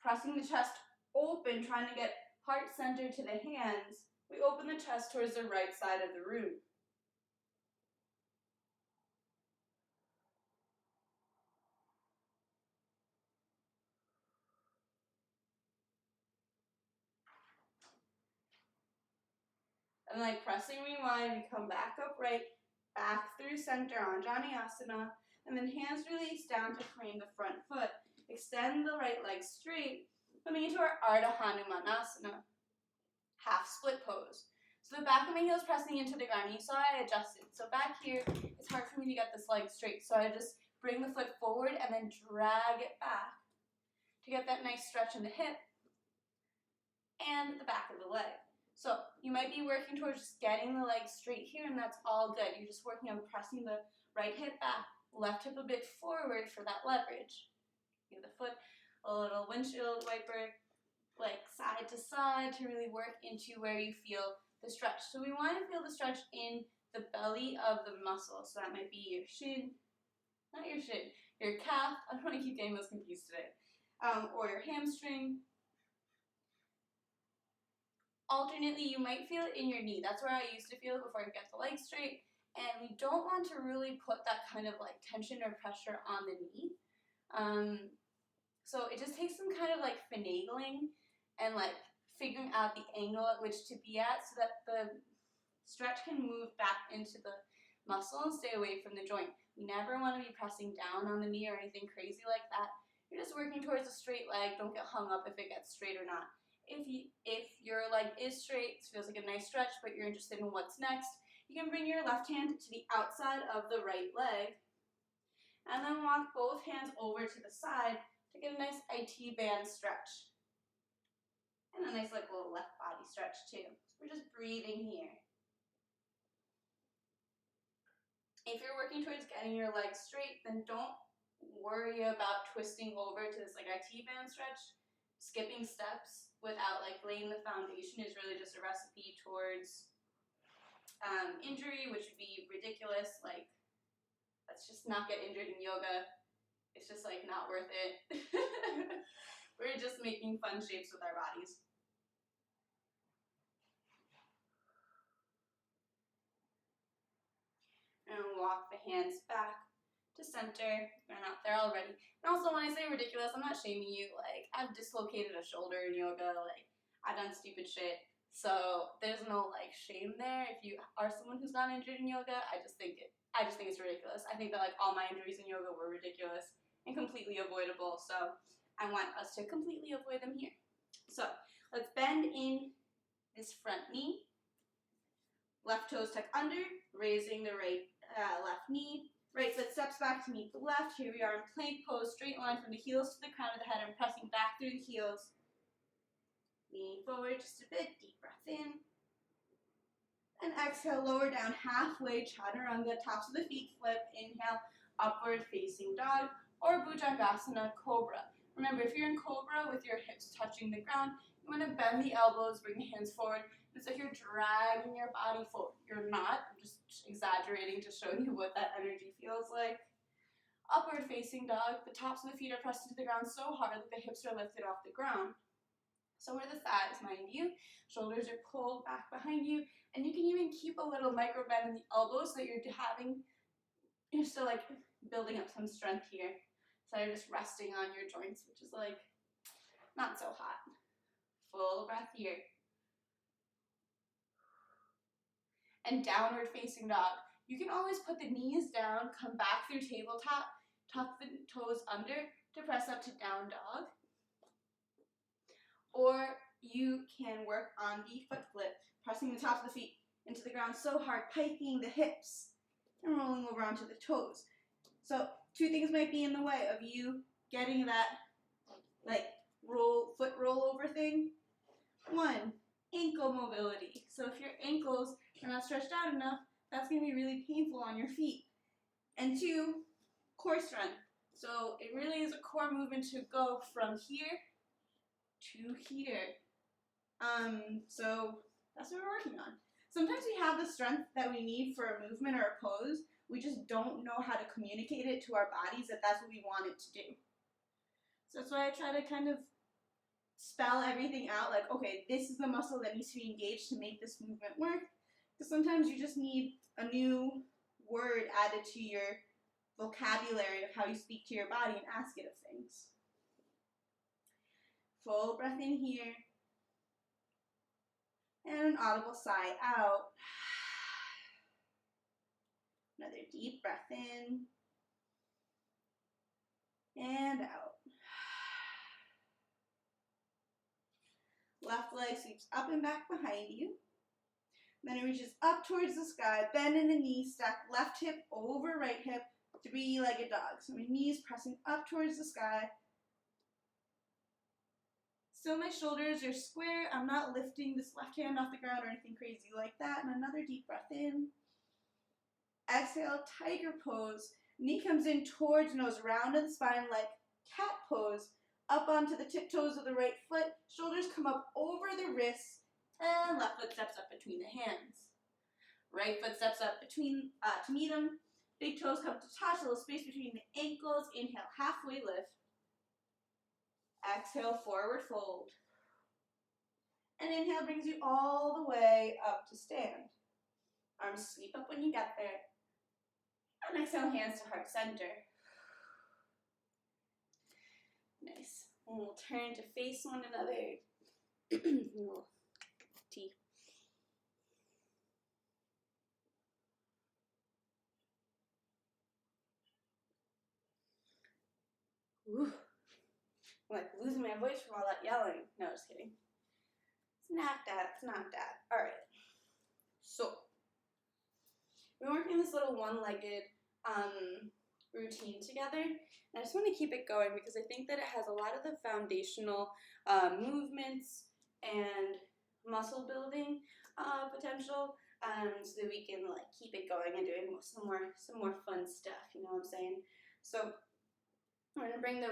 Pressing the chest open, trying to get heart center to the hands, we open the chest towards the right side of the room. And like pressing rewind, we come back upright, back through center, Anjaneyasana, and then hands release down to frame the front foot. Extend the right leg straight, coming into our Ardha Hanumanasana, half split pose. So the back of my heel is pressing into the ground. You saw I adjusted. So back here, it's hard for me to get this leg straight. So I just bring the foot forward and then drag it back to get that nice stretch in the hip and the back of the leg. So you might be working towards just getting the leg straight here, and that's all good. You're just working on pressing the right hip back, left hip a bit forward for that leverage. Give the foot a little windshield wiper, like side to side, to really work into where you feel the stretch. So we want to feel the stretch in the belly of the muscle. So that might be your shin, not your shin, your calf. I don't want to keep getting those confused today. Or your hamstring. Alternately, you might feel it in your knee. That's where I used to feel it before I get the leg straight. And we don't want to really put that kind of like tension or pressure on the knee. So it just takes some kind of like finagling and like figuring out the angle at which to be at so that the stretch can move back into the muscle and stay away from the joint. You never want to be pressing down on the knee or anything crazy like that. You're just working towards a straight leg. Don't get hung up if it gets straight or not. If your leg is straight, it feels like a nice stretch, but you're interested in what's next, you can bring your left hand to the outside of the right leg and then walk both hands over to the side to get a nice IT band stretch. And a nice like little left body stretch too. So we're just breathing here. If you're working towards getting your legs straight, then don't worry about twisting over to this like IT band stretch. Skipping steps without like laying the foundation is really just a recipe towards injury, which would be ridiculous. Like, let's just not get injured in yoga. It's just like not worth it. We're just making fun shapes with our bodies. And walk the hands back to center. They're not there already. And also, when I say ridiculous, I'm not shaming you. Like, I've dislocated a shoulder in yoga. Like, I've done stupid shit. So there's no like shame there. If you are someone who's not injured in yoga, I just think it's ridiculous. I think that like all my injuries in yoga were ridiculous and completely avoidable. So I want us to completely avoid them here. So let's bend in this front knee. Left toes tuck under, raising the left knee. Right foot steps back to meet the left. Here we are in plank pose, straight line from the heels to the crown of the head and pressing back through the heels. Leaning forward just a bit, deep breath in. And exhale, lower down halfway, chaturanga, tops of the feet flip. Inhale, upward facing dog or bhujangasana, cobra. Remember, if you're in cobra with your hips touching the ground, you want to bend the elbows, bring the hands forward. It's like you're dragging your body forward. You're not. I'm just exaggerating to show you what that energy feels like. Upward facing dog. The tops of the feet are pressed into the ground so hard that the hips are lifted off the ground. So where the thighs, mind you, shoulders are pulled back behind you, and you can even keep a little micro bend in the elbows so that you're still like building up some strength here. Instead of just resting on your joints, which is like not so hot. Full breath here. And downward facing dog. You can always put the knees down, come back through tabletop, tuck the toes under to press up to down dog. Or you can work on the foot flip, pressing the tops of the feet into the ground so hard, piking the hips and rolling over onto the toes. So two things might be in the way of you getting that like foot roll over thing. One, ankle mobility. So if your ankles are not stretched out enough, that's going to be really painful on your feet. And two, core strength. So it really is a core movement to go from here to here. So that's what we're working on. Sometimes we have the strength that we need for a movement or a pose. We just don't know how to communicate it to our bodies that that's what we want it to do. So that's why I try to kind of spell everything out, like, okay, this is the muscle that needs to be engaged to make this movement work. Because sometimes you just need a new word added to your vocabulary of how you speak to your body and ask it of things. Full breath in here. And an audible sigh out. Another deep breath in. And out. Left leg sweeps up and back behind you. Then it reaches up towards the sky, bend in the knee, stack left hip over right hip, three-legged dog. So my knees pressing up towards the sky. Still my shoulders are square. I'm not lifting this left hand off the ground or anything crazy like that. And another deep breath in. Exhale, tiger pose. Knee comes in towards nose, round in the spine like cat pose. Up onto the tiptoes of the right foot. Shoulders come up over the wrists. And left foot steps up between the hands. Right foot steps up to meet them. Big toes come to touch, a little space between the ankles. Inhale, halfway lift. Exhale, forward fold. And inhale brings you all the way up to stand. Arms sweep up when you get there. And exhale, hands to heart center. Nice. And we'll turn to face one another. Little T. Ooh. I'm like losing my voice from all that yelling. No, just kidding. It's not that. It's not that. All right. So we're working this little one-legged routine together, and I just want to keep it going because I think that it has a lot of the foundational movements and muscle building potential, so that we can like keep it going and doing some more fun stuff. You know what I'm saying? So we're gonna bring the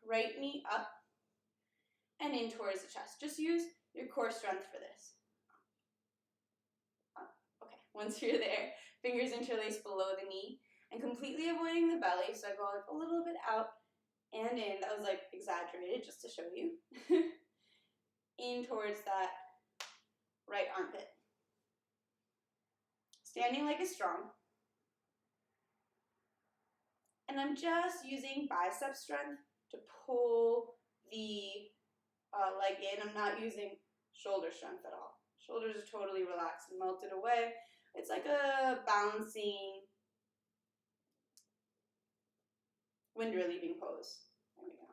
right knee up and in towards the chest. Just use your core strength for this. Okay, once you're there, fingers interlaced below the knee and completely avoiding the belly. So I go like a little bit out and in. That was like exaggerated just to show you. In towards that right armpit. Standing leg is strong. And I'm just using bicep strength to pull the leg in. I'm not using shoulder strength at all. Shoulders are totally relaxed and melted away. It's like a balancing wind relieving pose. There we go.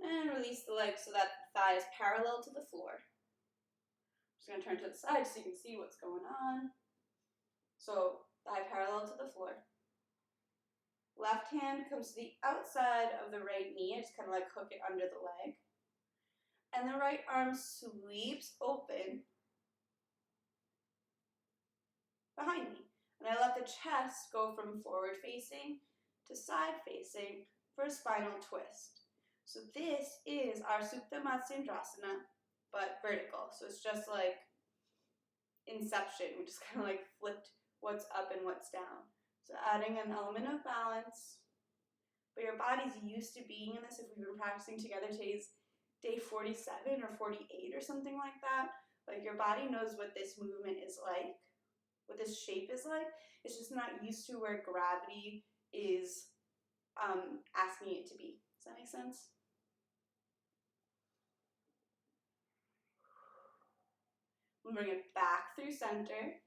And release the leg so that the thigh is parallel to the floor. Just going to turn to the side so you can see what's going on. So thigh parallel to the floor. Left hand comes to the outside of the right knee. I just kind of like hook it under the leg. And the right arm sweeps open behind me. And I let the chest go from forward facing to side facing for a spinal twist. So this is our Supta Matsyendrasana, but vertical. So it's just like Inception. We just kind of like flipped what's up and what's down. So adding an element of balance. But your body's used to being in this. If we've been practicing together, today's day 47 or 48 or something like that. Like your body knows what this movement is like, what this shape is like. It's just not used to where gravity is asking it to be. Does that make sense? We'll bring it back through center.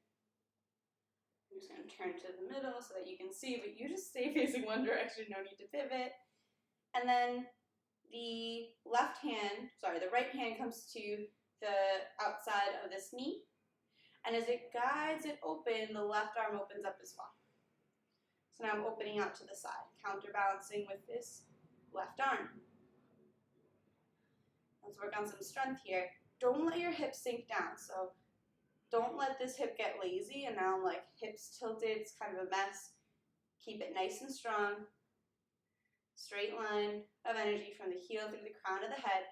I'm just going to turn to the middle so that you can see, but you just stay facing one direction, no need to pivot. And then the right hand comes to the outside of this knee. And as it guides it open, the left arm opens up as well. So now I'm opening out to the side, counterbalancing with this left arm. Let's work on some strength here. Don't let your hips sink down. So don't let this hip get lazy and now I'm like hips tilted, it's kind of a mess. Keep it nice and strong. Straight line of energy from the heel through the crown of the head.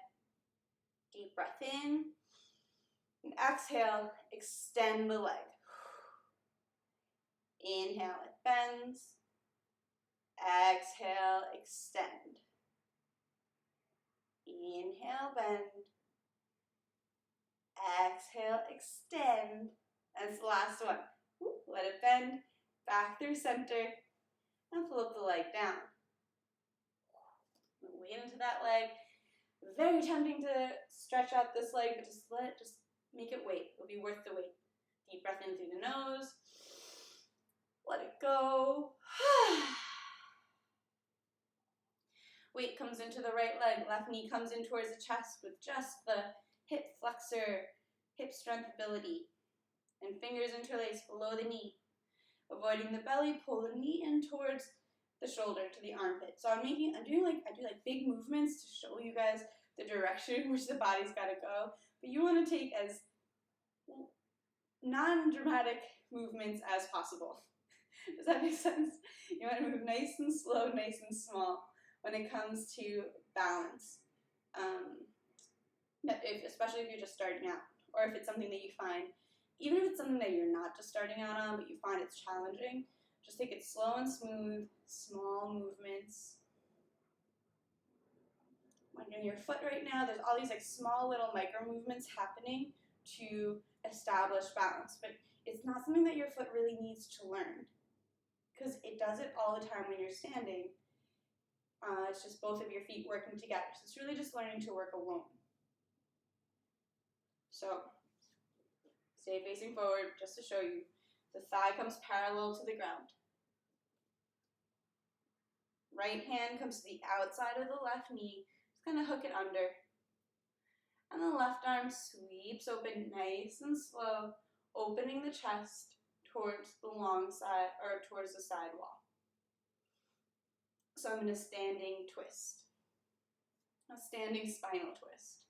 Deep breath in. And exhale, extend the leg. Inhale, it bends. Exhale, extend. Inhale, bend. Exhale, extend. That's the last one. Let it bend. Back through center. And flip the leg down. Weight into that leg. Very tempting to stretch out this leg, but just make it wait. It'll be worth the wait. Deep breath in through the nose. Let it go. Weight comes into the right leg. Left knee comes in towards the chest with just the hip flexor, hip strength ability. And fingers interlaced below the knee. Avoiding the belly, pull the knee in towards the shoulder to the armpit. So I do like big movements to show you guys the direction in which the body's got to go. But you want to take as non-dramatic movements as possible. Does that make sense? You want to move nice and slow, nice and small when it comes to balance. Especially if you're just starting out, or if it's something that you find, even if it's something that you're not just starting out on, but you find it's challenging, just take it slow and smooth, small movements. When you're in your foot right now, there's all these like small little micro movements happening to establish balance, but it's not something that your foot really needs to learn. because it does it all the time when you're standing. It's just both of your feet working together. So it's really just learning to work alone. So stay facing forward just to show you. The thigh comes parallel to the ground. Right hand comes to the outside of the left knee. Just kind of hook it under. And the left arm sweeps open nice and slow, opening the chest towards the long side, or towards the side wall. So I'm in a standing twist. A standing spinal twist.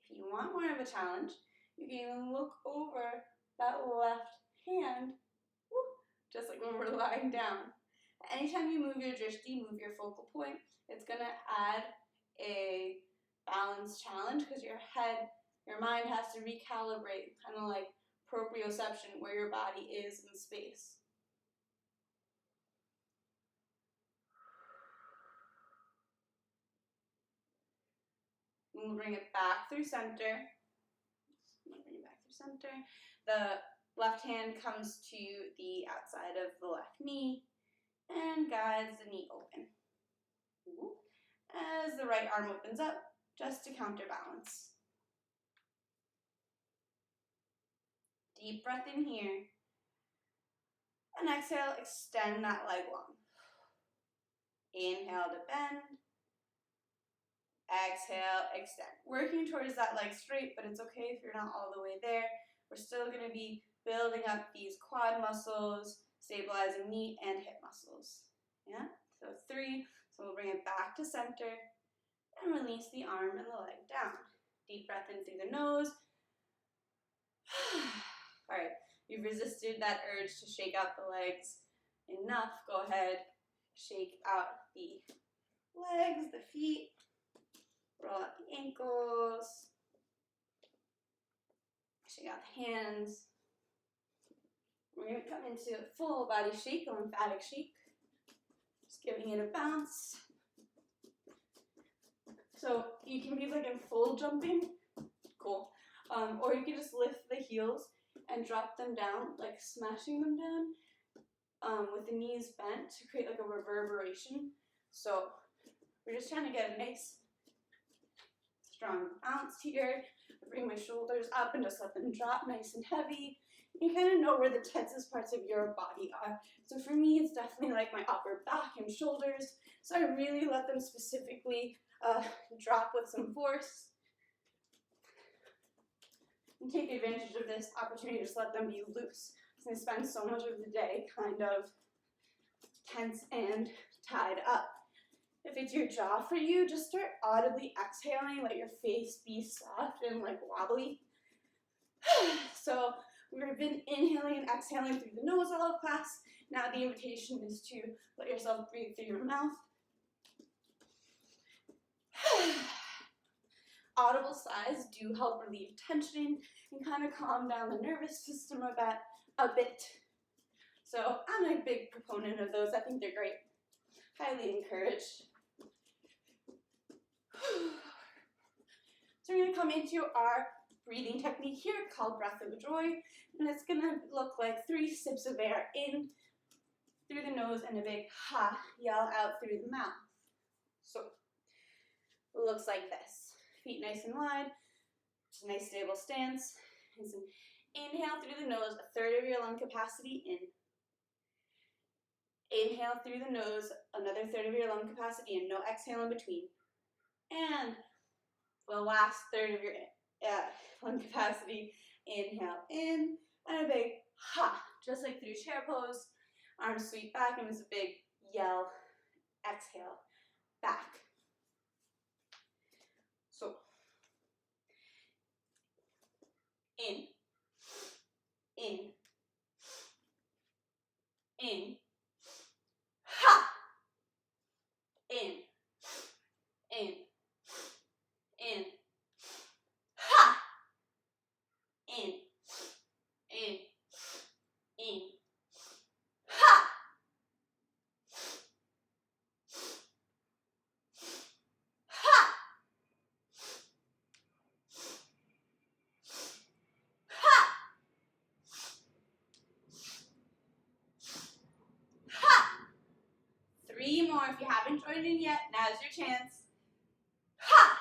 If you want more of a challenge, you can even look over that left hand, just like when we're lying down. Anytime you move your drishti, move your focal point, it's going to add a balance challenge because your mind has to recalibrate, kind of like proprioception, where your body is in space. And we'll bring it back through center. Bring it back through center. The left hand comes to the outside of the left knee and guides the knee open. As the right arm opens up, just to counterbalance. Deep breath in here. And exhale, extend that leg long. Inhale to bend. Exhale, extend. Working towards that leg straight, but it's okay if you're not all the way there. We're still going to be building up these quad muscles, stabilizing knee and hip muscles. Yeah? So 3. So we'll bring it back to center and release the arm and the leg down. Deep breath in through the nose. All right, you've resisted that urge to shake out the legs enough. Go ahead, shake out the legs, the feet. Roll out the ankles. Shake out the hands. We're going to come into a full body shake, a lymphatic shake. Just giving it a bounce. So you can be like in full jumping. Cool. Or you can just lift the heels and drop them down, like smashing them down with the knees bent to create like a reverberation. So we're just trying to get a nice strong bounce here. I bring my shoulders up and just let them drop nice and heavy. You kind of know where the tensest parts of your body are. So for me, it's definitely like my upper back and shoulders. So I really let them specifically drop with some force. And take advantage of this opportunity to just let them be loose. Because I spend so much of the day kind of tense and tied up. If it's your jaw for you, just start audibly exhaling, let your face be soft and like wobbly. So we've been inhaling and exhaling through the nose all of class. Now the invitation is to let yourself breathe through your mouth. Audible sighs do help relieve tension and kind of calm down the nervous system a bit. So I'm a big proponent of those. I think they're great. Highly encouraged. So we're going to come into our breathing technique here called Breath of Joy. And it's going to look like 3 sips of air in through the nose and a big ha, yell out through the mouth. So it looks like this. Feet nice and wide, just a nice stable stance. And some inhale through the nose, 1/3 of your lung capacity in. Inhale through the nose, another 1/3 of your lung capacity in. No exhale in between. And the last 1/3 of your lung capacity, inhale in, and a big ha, just like through chair pose. Arms sweep back, and it's a big yell, exhale, back. So, in, ha, in, ha, in, ha. 3 more. If you haven't joined in yet, now's your chance. Ha!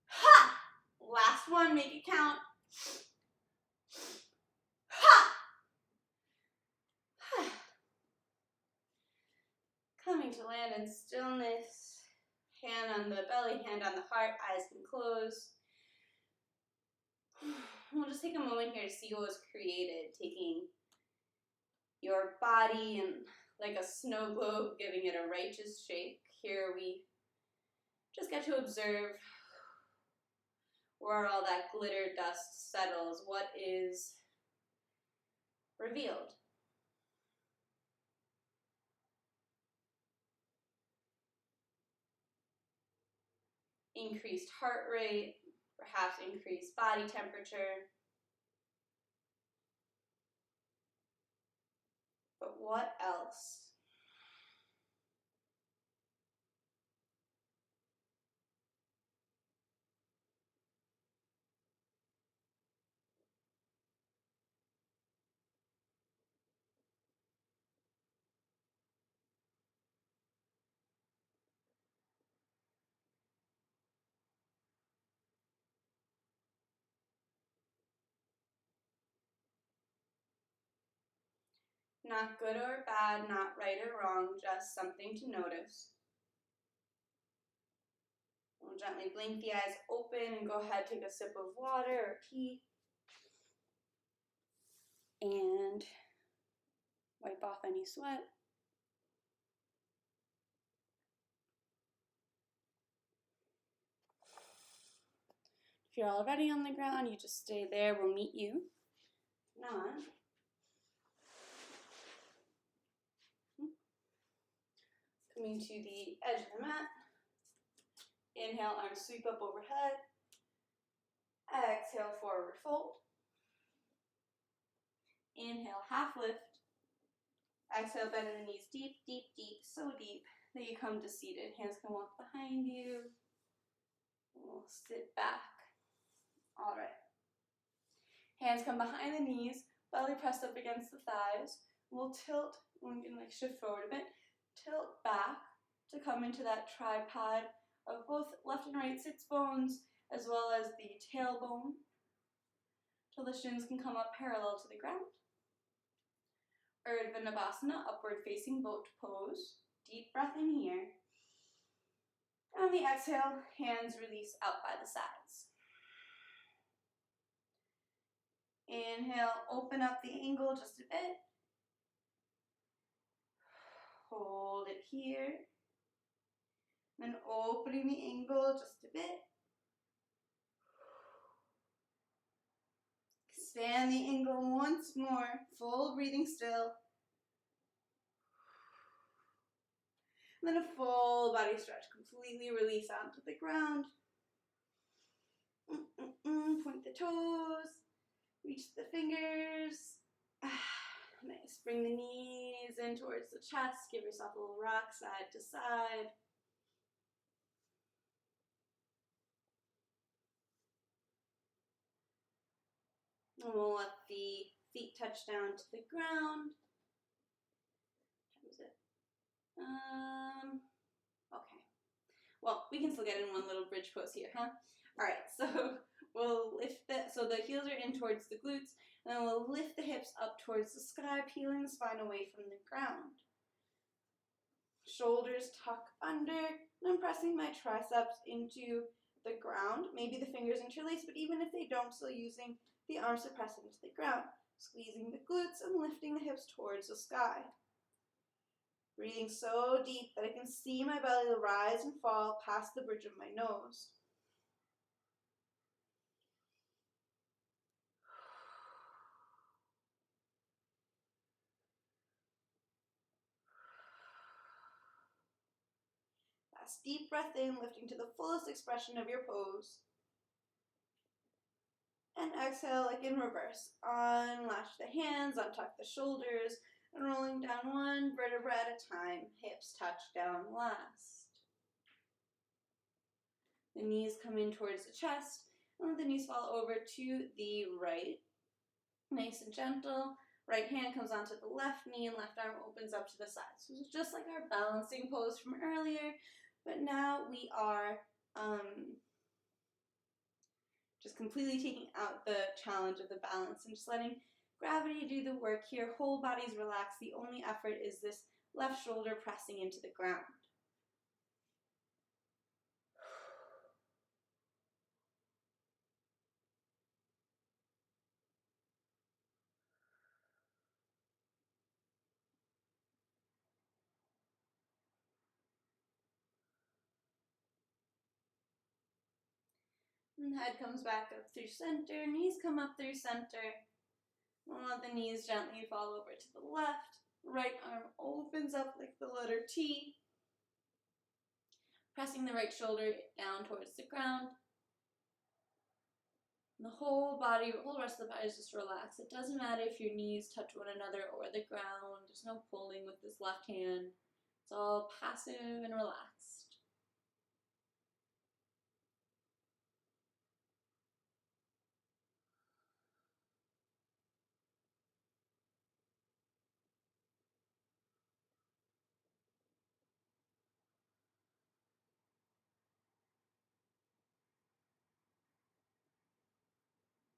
Ha! Last one, make it count. Ha! Coming to land in stillness. Hand on the belly, hand on the heart, eyes can close. We'll just take a moment here to see what was created, taking your body and like a snow globe, giving it a righteous shape. Here we just get to observe where all that glitter dust settles, what is revealed. Increased heart rate, perhaps increased body temperature. But what else? Not good or bad, not right or wrong, just something to notice. We'll gently blink the eyes open and go ahead, take a sip of water or tea. And wipe off any sweat. If you're already on the ground, you just stay there. We'll meet you. If not, coming to the edge of the mat. Inhale, arms sweep up overhead. Exhale, forward fold. Inhale, half lift. Exhale, bend the knees deep, deep, deep, so deep that you come to seated. Hands can walk behind you. We'll sit back. All right. Hands come behind the knees, belly pressed up against the thighs. We'll tilt, we can like shift forward a bit, tilt back to come into that tripod of both left and right sits bones as well as the tailbone till the shins can come up parallel to the ground. Urdhva Navasana, upward facing boat pose. Deep breath in here. And on the exhale, hands release out by the sides. Inhale, open up the angle just a bit. Hold it here. Then opening the angle just a bit. Expand the angle once more, full breathing still. And then a full body stretch, completely release onto the ground. Point the toes, reach the fingers. Nice, bring the knees in towards the chest, give yourself a little rock side to side. And we'll let the feet touch down to the ground. How is it? Okay. Well, we can still get in one little bridge pose here, huh? All right, so we'll lift so the heels are in towards the glutes, and then we'll lift the hips up towards the sky, peeling the spine away from the ground. Shoulders tuck under, and I'm pressing my triceps into the ground. Maybe the fingers interlace, but even if they don't, still using the arms to press into the ground, squeezing the glutes and lifting the hips towards the sky. Breathing so deep that I can see my belly rise and fall past the bridge of my nose. Last deep breath in, lifting to the fullest expression of your pose. And exhale like in reverse. Unlatch the hands, untuck the shoulders, and rolling down one vertebra at a time. Hips touch down last. The knees come in towards the chest, and let the knees fall over to the right. Nice and gentle. Right hand comes onto the left knee and left arm opens up to the side. So it's just like our balancing pose from earlier, but now we are just completely taking out the challenge of the balance and just letting gravity do the work here. Whole body's relaxed. The only effort is this left shoulder pressing into the ground. And head comes back up through center, knees come up through center. We'll let the knees gently fall over to the left. Right arm opens up like the letter T. Pressing the right shoulder down towards the ground. And the whole rest of the body is just relaxed. It doesn't matter if your knees touch one another or the ground. There's no pulling with this left hand. It's all passive and relaxed.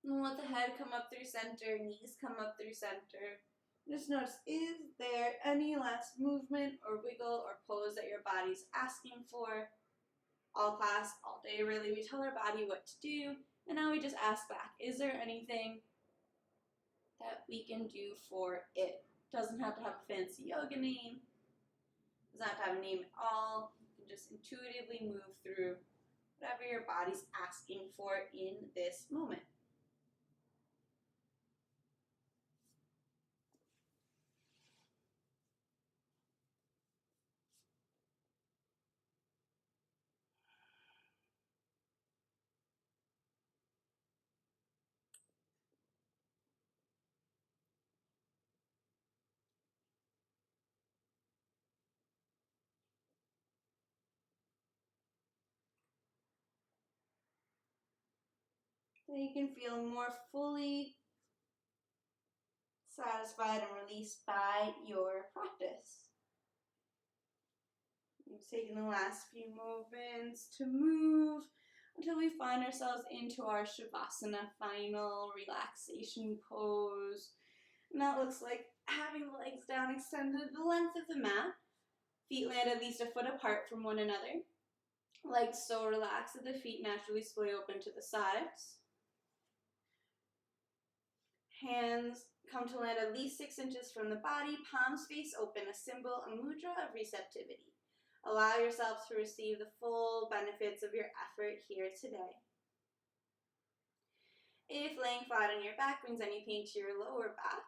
And let the head come up through center, knees come up through center. Just notice, is there any last movement or wiggle or pose that your body's asking for? All class, all day, really, we tell our body what to do, and now we just ask back, is there anything that we can do for it? Doesn't have to have a fancy yoga name, doesn't have to have a name at all. You can just intuitively move through whatever your body's asking for in this moment. So you can feel more fully satisfied and released by your practice. We've taken the last few movements to move until we find ourselves into our Savasana final relaxation pose. And that looks like having the legs down extended the length of the mat. Feet land at least a foot apart from one another. Legs so relaxed that the feet naturally splay open to the sides. Hands come to land at least 6 inches from the body, palms face open, a symbol, a mudra of receptivity. Allow yourself to receive the full benefits of your effort here today. If laying flat on your back brings any pain to your lower back,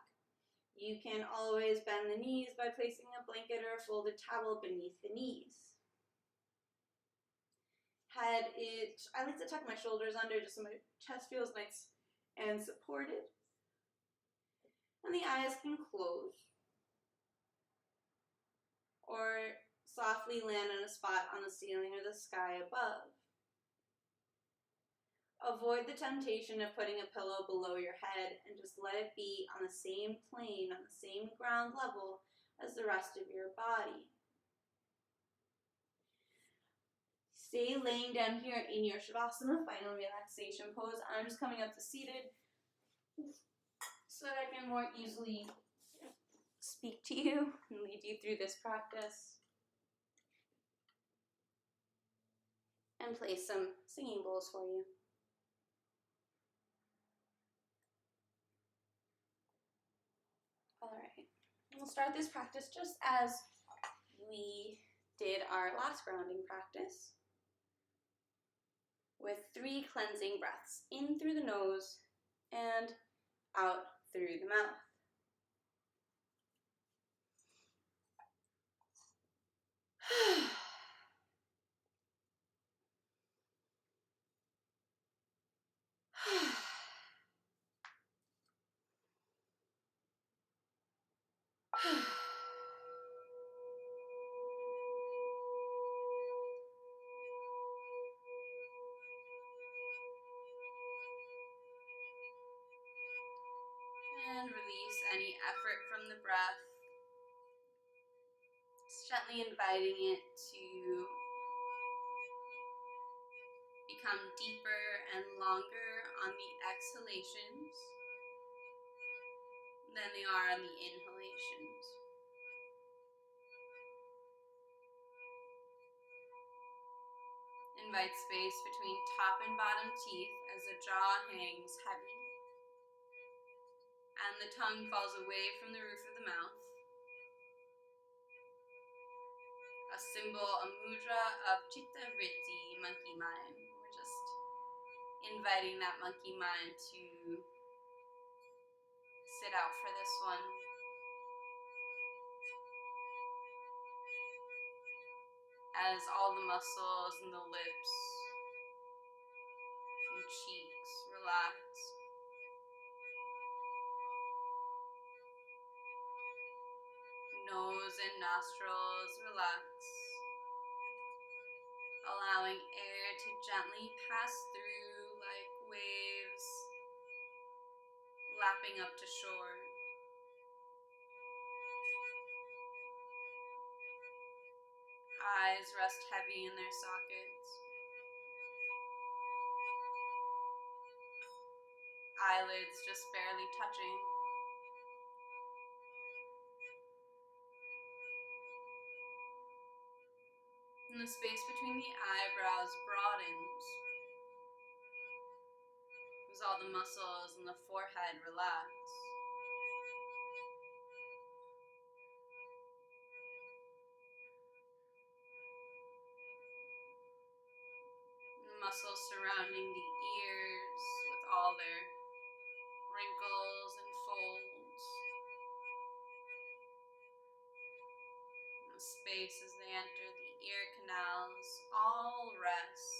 you can always bend the knees by placing a blanket or a folded towel beneath the knees. I like to tuck my shoulders under just so my chest feels nice and supported. And the eyes can close or softly land on a spot on the ceiling or the sky above. Avoid the temptation of putting a pillow below your head and just let it be on the same plane, on the same ground level as the rest of your body. Stay laying down here in your Savasana, final relaxation pose. I'm just coming up to seated so that I can more easily speak to you and lead you through this practice. And play some singing bowls for you. Alright, we'll start this practice just as we did our last grounding practice, with 3 cleansing breaths, in through the nose and out through the mouth. And release any effort from the breath. Just gently inviting it to become deeper and longer on the exhalations than they are on the inhalations. Invite space between top and bottom teeth as the jaw hangs heavy and the tongue falls away from the roof of the mouth. A symbol, a mudra of Chitta Vritti, monkey mind. We're just inviting that monkey mind to sit out for this one. As all the muscles in the lips and cheeks relax. Nose and nostrils relax. Allowing air to gently pass through like waves lapping up to shore. Eyes rest heavy in their sockets. Eyelids just barely touching. And the space between the eyebrows broadens as all the muscles in the forehead relax. And the muscles surrounding the ears with all their wrinkles and folds. And the space as they enter the ear canals all rest.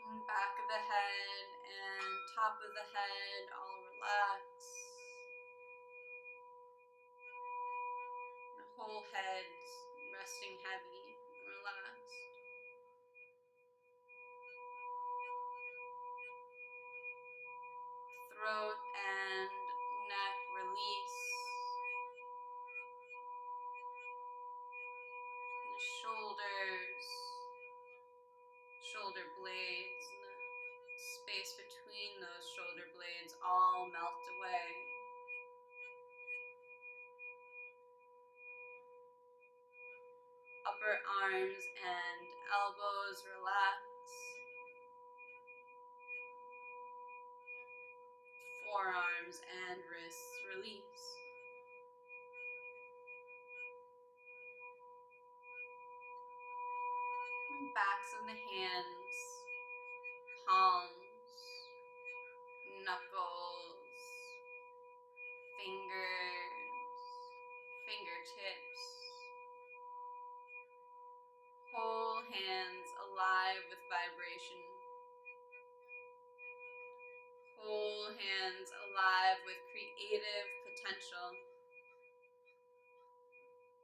And back of the head and top of the head all relax. The whole head resting heavy and relaxed. Throat and neck release. And the shoulders, shoulder blades, and the space between those shoulder blades all melt away. Upper arms and elbows relax. Forearms and wrists release. And backs of the hands, palms, knuckles, fingers, fingertips. Whole hands alive with vibration. Whole hands alive with creative potential.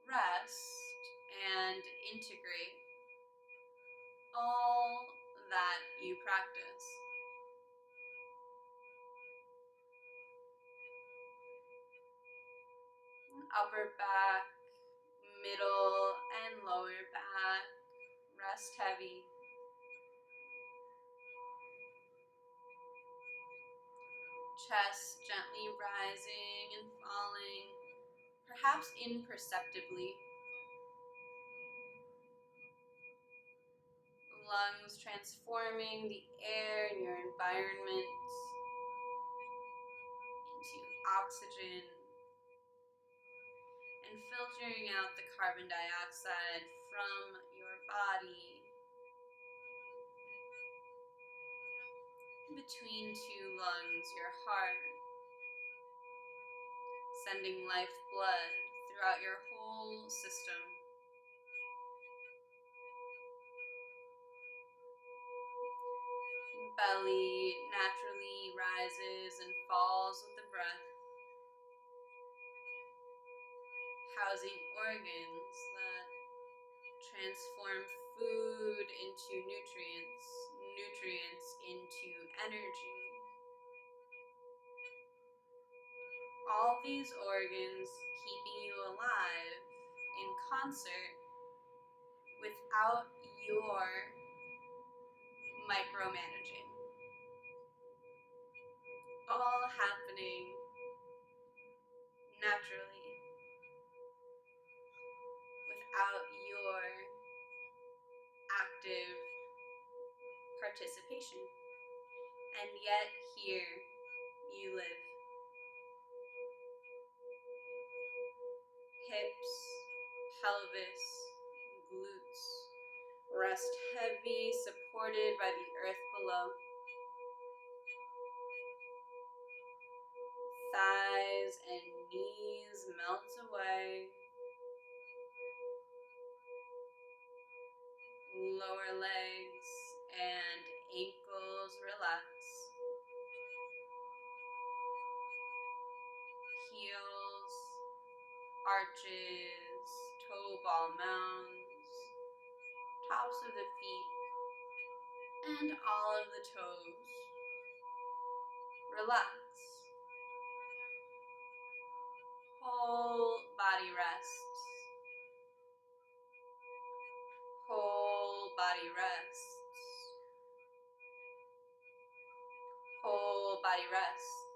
Rest and integrate all that you practice. Upper back, middle and lower back, rest heavy. Chest gently rising and falling, perhaps imperceptibly. Lungs transforming the air in your environment into oxygen and filtering out the carbon dioxide from your body between two lungs, your heart, sending life blood throughout your whole system. Belly naturally rises and falls with the breath, housing organs that transform food into nutrients, nutrients into energy. all these organs keeping you alive in concert without your micromanaging. All happening naturally without your active participation. And yet here you live. Hips, pelvis, glutes rest heavy, supported by the earth below. Thighs and knees melt away. Lower legs and ankles relax. Heels, arches, toe ball mounds, tops of the feet, and all of the toes. Relax. Whole body rests. Whole body rests. Whole body rests.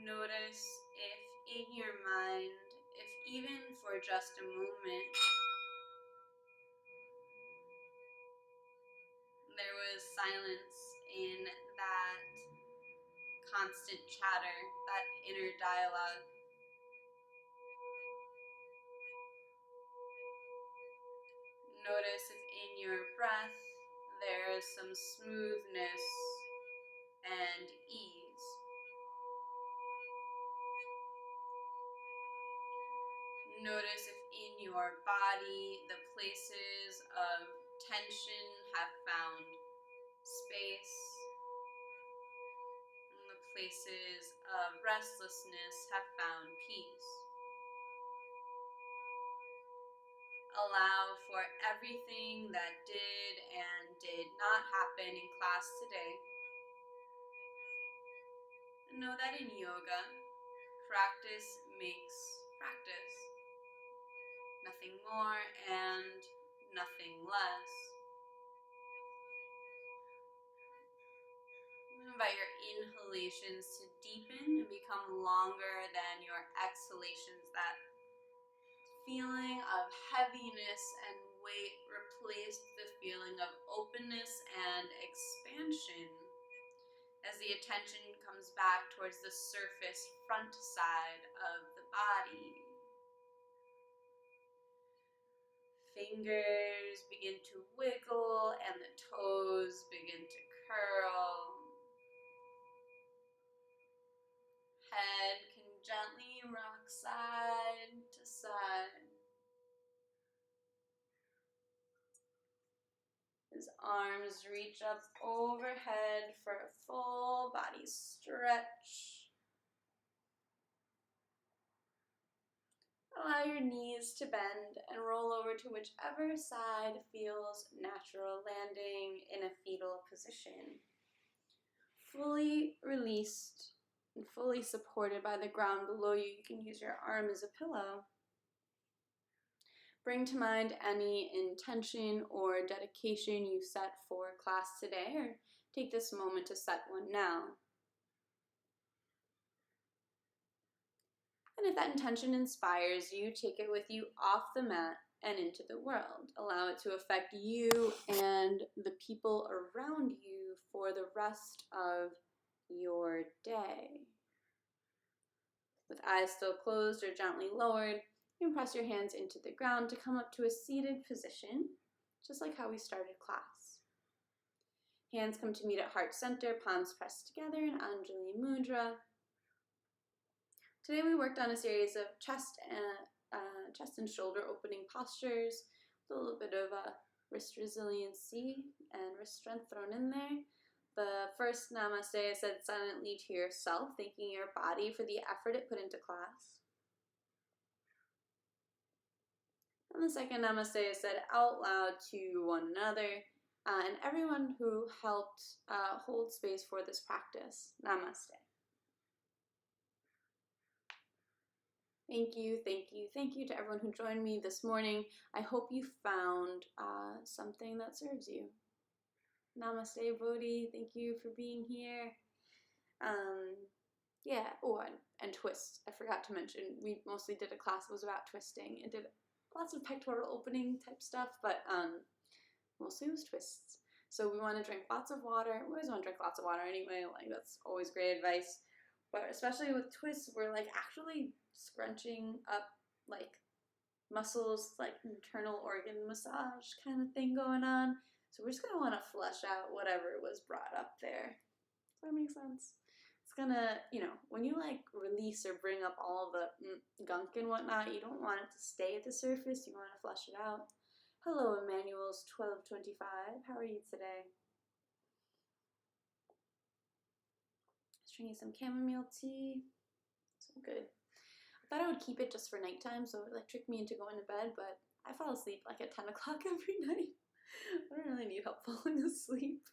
Notice if in your mind, if even for just a moment, there was silence in that constant chatter, that inner dialogue. Notice if in your breath there is some smoothness and ease. Notice if in your body the places of tension have found space, and the places of restlessness have found peace. Allow for everything that did and did not happen in class today. And know that in yoga, practice makes practice. Nothing more and nothing less. Invite your inhalations to deepen and become longer than your exhalations. That feeling of heaviness and weight replaced the feeling of openness and expansion as the attention comes back towards the surface front side of the body. Fingers begin to wiggle and the toes begin to curl. Head can gently rock side to side. As arms reach up overhead for a full body stretch. Allow your knees to bend and roll over to whichever side feels natural, landing in a fetal position. Fully released and fully supported by the ground below you, you can use your arm as a pillow. Bring to mind any intention or dedication you set for class today, or take this moment to set one now. And if that intention inspires you, take it with you off the mat and into the world. Allow it to affect you and the people around you for the rest of your day. With eyes still closed or gently lowered, you can press your hands into the ground to come up to a seated position, just like how we started class. Hands come to meet at heart center, palms pressed together in Anjali Mudra. Today we worked on a series of chest and shoulder opening postures, with a little bit of wrist resiliency and wrist strength thrown in there. The first namaste I said silently to yourself, thanking your body for the effort it put into class. And the second namaste I said out loud to one another and everyone who helped hold space for this practice. Namaste. Thank you, thank you, thank you to everyone who joined me this morning. I hope you found something that serves you. Namaste, Bodhi. Thank you for being here. Yeah, oh, and twists. I forgot to mention, we mostly did a class that was about twisting. It did lots of pectoral opening type stuff, but mostly it was twists. So we want to drink lots of water. We always want to drink lots of water anyway, like that's always great advice. But especially with twists, we're like actually scrunching up like muscles, like internal organ massage kind of thing going on. So we're just going to want to flush out whatever was brought up there. Does that make sense? It's going to, when you like release or bring up all the gunk and whatnot, you don't want it to stay at the surface. You want to flush it out. Hello, Emmanuel's 1225. How are you today? Just drinking some chamomile tea. So good. I thought I would keep it just for nighttime, so it like tricked me into going to bed, but I fall asleep like at 10 o'clock every night. I don't really need help falling asleep.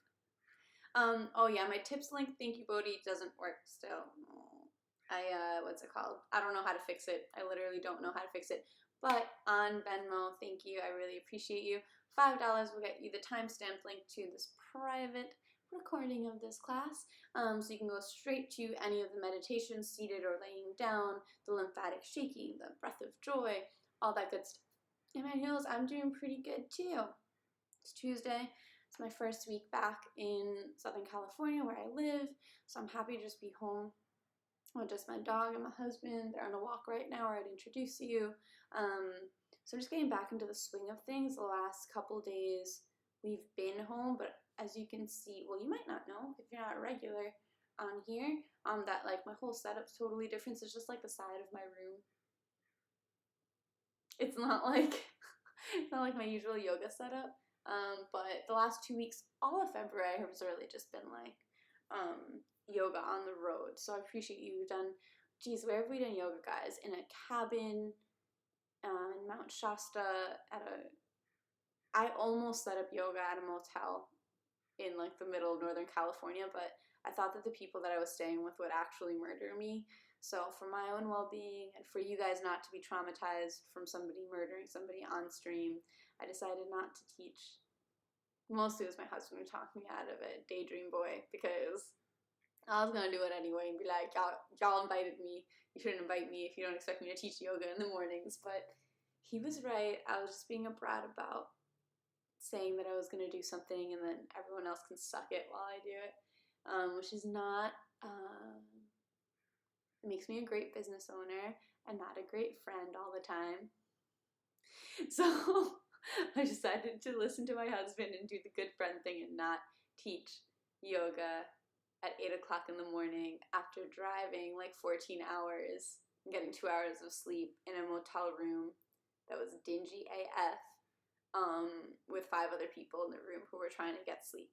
Oh yeah, my tips link, thank you Bodhi, doesn't work still. What's it called? I don't know how to fix it. I literally don't know how to fix it. But on Venmo, thank you, I really appreciate you. $5 will get you the timestamp link to this private recording of this class. So you can go straight to any of the meditations, seated or laying down, the lymphatic shaking, the breath of joy, all that good stuff. And my heels, I'm doing pretty good too. It's Tuesday. It's my first week back in Southern California where I live, so I'm happy to just be home with just my dog and my husband. They're on a walk right now, or I'd introduce you. So I'm just getting back into the swing of things. The last couple days we've been home, but as you can see, well, you might not know if you're not a regular on here, that like my whole setup's totally different. So it's just like the side of my room. It's not like my usual yoga setup. But the last 2 weeks, all of February has really just been like yoga on the road. So I appreciate you done. Geez, where have we done yoga, guys? In a cabin in Mount Shasta I almost set up yoga at a motel in like the middle of Northern California, but I thought that the people that I was staying with would actually murder me. So for my own well-being and for you guys not to be traumatized from somebody murdering somebody on stream, I decided not to teach. Mostly it was my husband who talked me out of it, Daydream Boy, because I was going to do it anyway and be like, y'all invited me. You shouldn't invite me if you don't expect me to teach yoga in the mornings. But he was right. I was just being a brat about saying that I was going to do something and then everyone else can suck it while I do it, which is not, it makes me a great business owner and not a great friend all the time. So I decided to listen to my husband and do the good friend thing and not teach yoga at 8 o'clock in the morning after driving like 14 hours and getting 2 hours of sleep in a motel room that was dingy AF, with 5 other people in the room who were trying to get sleep.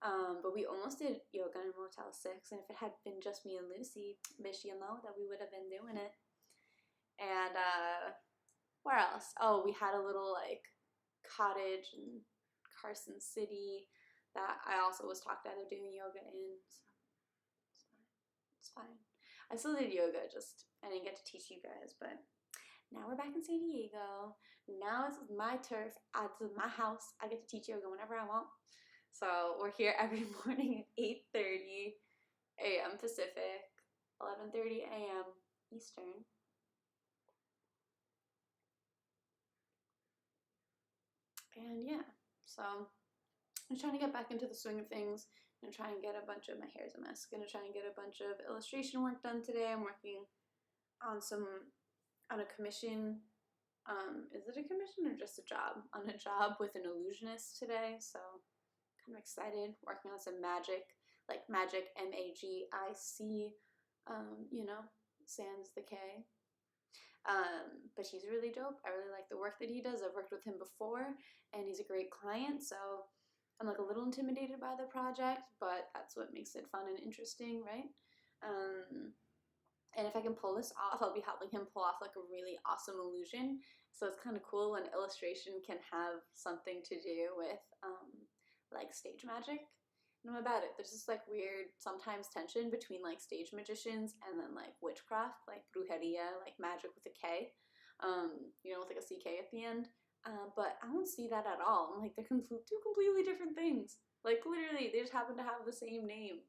But we almost did yoga in Motel 6, and if it had been just me and Lucy, bitch, you know that we would have been doing it. And where else? Oh, we had a little like cottage in Carson City that I also was talked out of doing yoga in. So it's fine. I still did yoga, just I didn't get to teach you guys, but now we're back in San Diego. Now it's my turf. It's my house. I get to teach yoga whenever I want. So we're here every morning at 8:30 a.m. Pacific, 11:30 a.m. Eastern. And yeah, so I'm trying to get back into the swing of things. I'm gonna try and get a bunch of, my hair's a mess, gonna try and get a bunch of illustration work done today. I'm working on a commission. Is it a commission or just a job? On a job with an illusionist today, so kind of excited. Working on some magic, like magic, MAGIC, sans the K. But he's really dope. I really like the work that he does. I've worked with him before, and he's a great client, so I'm like a little intimidated by the project, but that's what makes it fun and interesting, right? And if I can pull this off, I'll be helping him pull off like a really awesome illusion. So it's kind of cool when illustration can have something to do with like stage magic. And I'm about it. There's this like weird sometimes tension between like stage magicians and then like witchcraft, like brujeria, like magic with a K, with like a CK at the end. But I don't see that at all. I'm like, they're two completely different things. Like literally, they just happen to have the same name.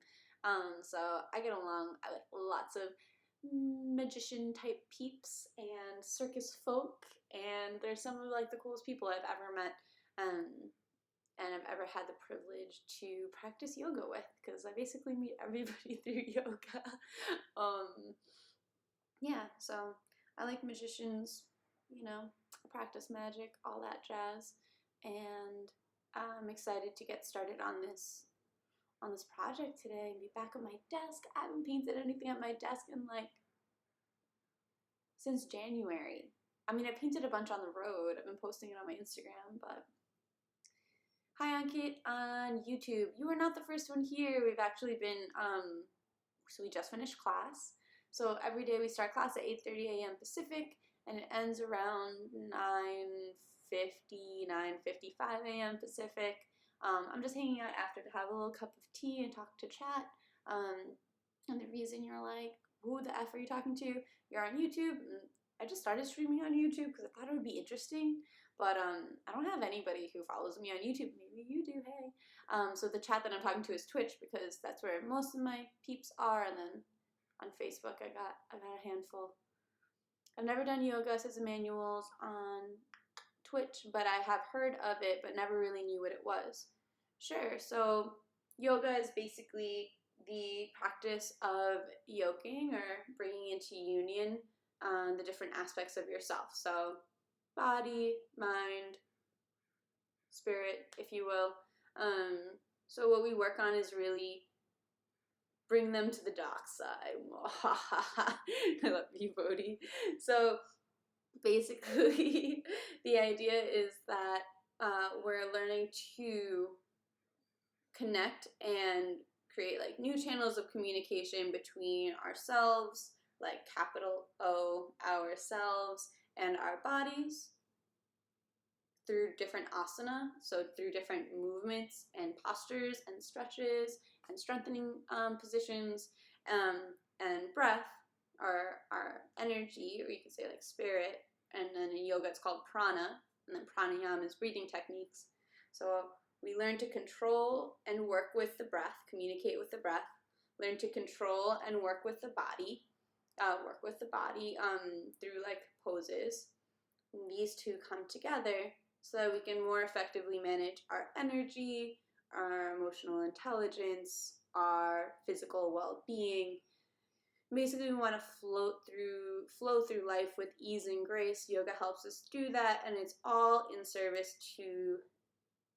So I get along with lots of magician type peeps and circus folk, and they're some of like the coolest people I've ever met. And I've ever had the privilege to practice yoga with, because I basically meet everybody through yoga. Yeah, so I like magicians, I practice magic, all that jazz, and I'm excited to get started on this project today and be back at my desk. I haven't painted anything at my desk in since January. I mean, I painted a bunch on the road. I've been posting it on my Instagram, but hi, Ankit on YouTube. You are not the first one here. We've actually been, so we just finished class. So every day we start class at 8:30 a.m. Pacific, and it ends around 9:50, 9:55 a.m. Pacific. I'm just hanging out after to have a little cup of tea and talk to chat. And the reason you're like, who the F are you talking to? You're on YouTube. And I just started streaming on YouTube because I thought it would be interesting. But I don't have anybody who follows me on YouTube. Maybe you do, hey. So the chat that I'm talking to is Twitch, because that's where most of my peeps are. And then on Facebook, I got a handful. I've never done yoga, says Emmanuel's on Twitch, but I have heard of it, but never really knew what it was. Sure, so yoga is basically the practice of yoking, or bringing into union the different aspects of yourself. So body, mind, spirit, if you will. So what we work on is really bring them to the dark side. I love you, Bodhi. So basically, the idea is that we're learning to connect and create like new channels of communication between ourselves, like capital O, ourselves, and our bodies through different asana, so through different movements and postures and stretches and strengthening positions, and breath, our energy, or you could say like spirit, and then in yoga it's called prana, and then pranayama is breathing techniques. So we learn to control and work with the breath, communicate with the breath, learn to control and work with the body, through like poses. And these two come together so that we can more effectively manage our energy, our emotional intelligence, our physical well-being. Basically, we want to flow through life with ease and grace. Yoga helps us do that, and it's all in service to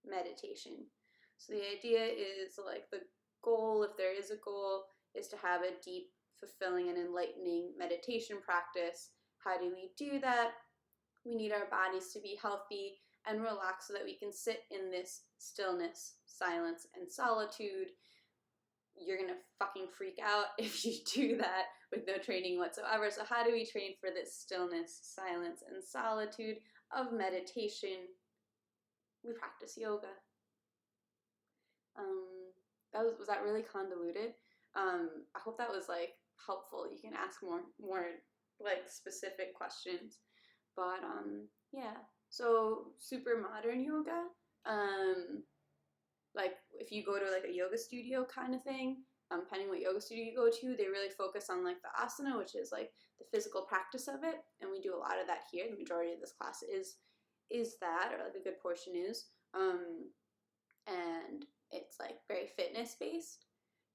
meditation. So the idea is, like, the goal, if there is a goal, is to have a deep, fulfilling, and enlightening meditation practice. How do we do that? We need our bodies to be healthy and relaxed so that we can sit in this stillness, silence, and solitude. You're gonna fucking freak out if you do that with no training whatsoever. So how do we train for this stillness, silence, and solitude of meditation? We practice yoga. Was that really convoluted? I hope that was like helpful. You can ask more like specific questions. But yeah. So super modern yoga. Like if you go to like a yoga studio kind of thing, depending what yoga studio you go to, they really focus on like the asana, which is like the physical practice of it, and we do a lot of that here. The majority of this class is that, or like a good portion is. And it's like very fitness based.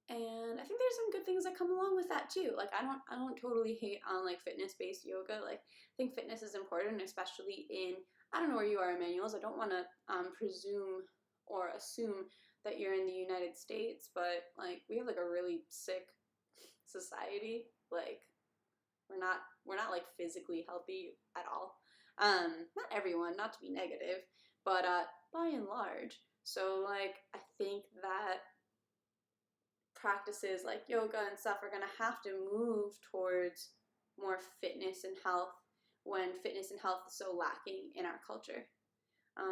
And I think there's some good things that come along with that too. Like I don't totally hate on like fitness based yoga. Like I think fitness is important, especially in, I don't know where you are, Emmanuel's. I don't want to presume or assume that you're in the United States, but like we have like a really sick society. Like we're not like physically healthy at all. Not everyone, not to be negative, but by and large. So like I think that practices like yoga and stuff are going to have to move towards more fitness and health when fitness and health is so lacking in our culture.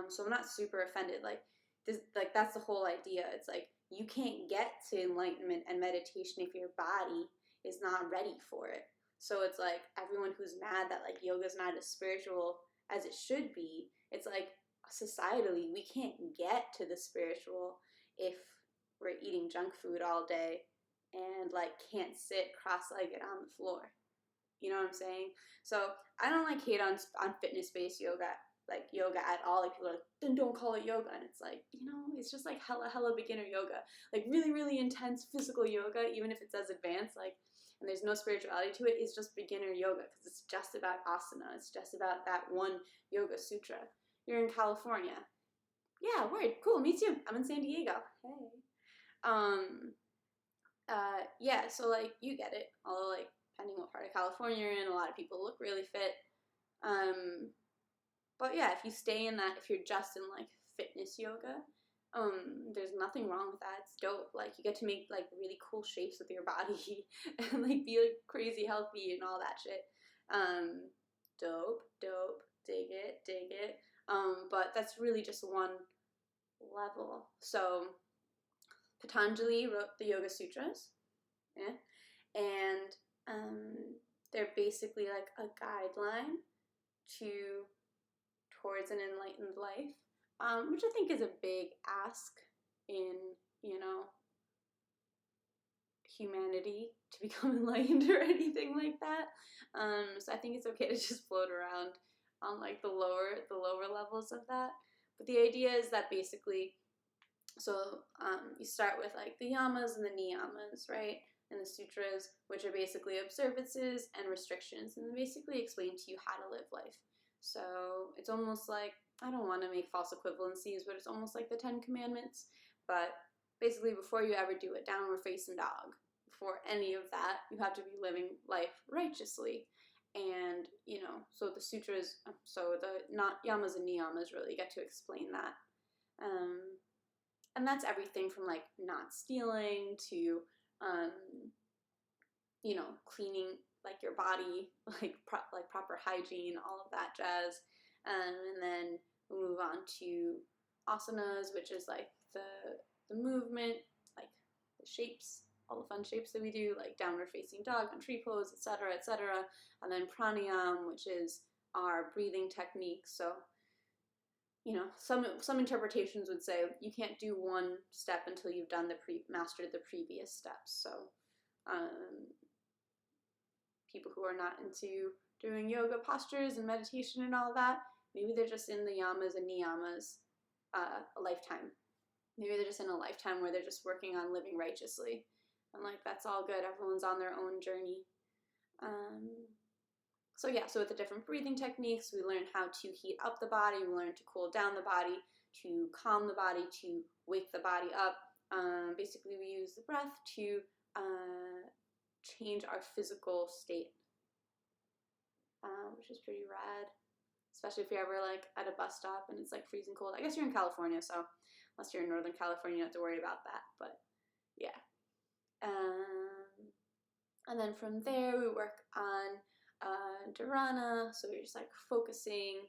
So I'm not super offended. Like this, like that's the whole idea. It's like you can't get to enlightenment and meditation if your body is not ready for it. So it's like everyone who's mad that like yoga is not as spiritual as it should be. It's like societally we can't get to the spiritual if we're eating junk food all day and like can't sit cross-legged on the floor. You know what I'm saying? So I don't like hate on fitness-based yoga, like yoga at all. Like people are like, then don't call it yoga. And it's like, you know, it's just like hella beginner yoga. Like really, really intense physical yoga, even if it's as advanced, like, and there's no spirituality to it, it's just beginner yoga because it's just about asana. It's just about that one yoga sutra. You're in California. Yeah, word, cool, me too. I'm in San Diego. Hey. Yeah, so like you get it. Although like depending what part of California you're in, a lot of people look really fit. But yeah, if you stay in that, if you're just in like fitness yoga, there's nothing wrong with that. It's dope. Like you get to make like really cool shapes with your body and like be like crazy healthy and all that shit. Dope, dig it. But that's really just one level. So Patanjali wrote the Yoga Sutras, yeah, and they're basically like a guideline towards an enlightened life, which I think is a big ask in, you know, humanity to become enlightened or anything like that. So I think it's okay to just float around on like the lower levels of that. But the idea is that basically, so you start with like the yamas and the niyamas, right? And the sutras, which are basically observances and restrictions, and they basically explain to you how to live life. So it's almost like, I don't want to make false equivalencies, but it's almost like the 10 Commandments. But basically, before you ever do a downward facing dog, before any of that, you have to be living life righteously. And, you know, so the sutras, so the not yamas and niyamas really get to explain that. And that's everything from like not stealing to, you know, cleaning like your body, like proper hygiene, all of that jazz. And then we move on to asanas, which is like the movement, like the shapes, all the fun shapes that we do, like downward facing dog and tree pose, etc., etc. And then pranayam, which is our breathing technique. So, you know, some interpretations would say you can't do one step until you've done mastered the previous steps. So, people who are not into doing yoga postures and meditation and all that, maybe they're just in the yamas and niyamas a lifetime. Maybe they're just in a lifetime where they're just working on living righteously. And like, that's all good. Everyone's on their own journey. So yeah, so with the different breathing techniques, we learn how to heat up the body, we learn to cool down the body, to calm the body, to wake the body up. Basically, we use the breath to change our physical state, which is pretty rad, especially if you're ever like at a bus stop and it's like freezing cold. I guess you're in California, so unless you're in Northern California, you don't have to worry about that, but yeah. And then from there, we work on dharana, so we're just like focusing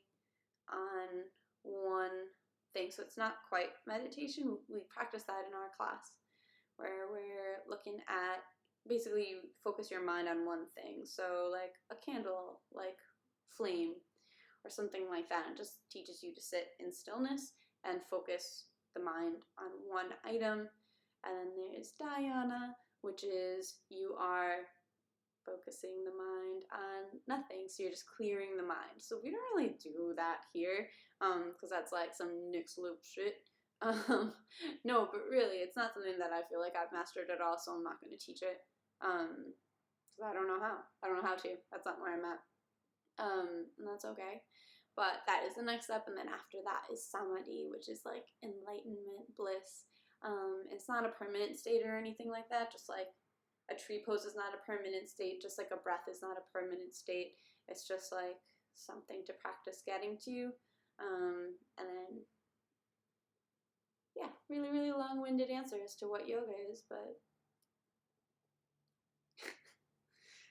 on one thing. So it's not quite meditation. We practice that in our class, where we're looking at, basically you focus your mind on one thing. So like a candle, like flame, or something like that. It just teaches you to sit in stillness and focus the mind on one item. And then there's dhyana, which is you are focusing the mind on nothing. So you're just clearing the mind. So we don't really do that here, because that's like some next level shit. No, but really, it's not something that I feel like I've mastered at all, so I'm not going to teach it. Because I don't know how. I don't know how to. That's not where I'm at. And that's okay. But that is the next step, and then after that is samadhi, which is like enlightenment, bliss. It's not a permanent state or anything like that, just like a tree pose is not a permanent state, just like a breath is not a permanent state. It's just like something to practice getting to. And then, yeah, really, really long-winded answer as to what yoga is, but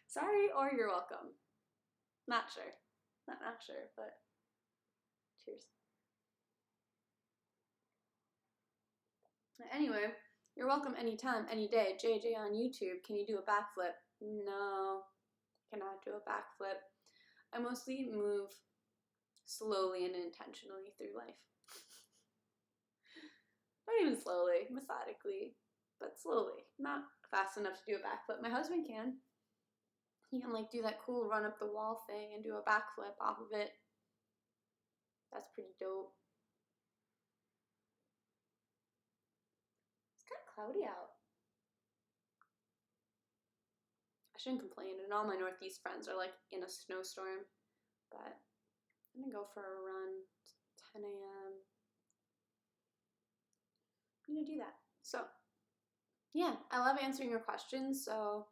sorry or you're welcome. Not sure. Not sure, but cheers. Anyway, you're welcome anytime, any day. JJ on YouTube, can you do a backflip? No, cannot do a backflip. I mostly move slowly and intentionally through life. Not even slowly, methodically, but slowly. Not fast enough to do a backflip. My husband can. He can like do that cool run up the wall thing and do a backflip off of it. That's pretty dope. It's kind of cloudy out. I shouldn't complain, and all my Northeast friends are like in a snowstorm, but I'm gonna go for a run. It's 10 a.m. I'm gonna do that. So, yeah, I love answering your questions. So,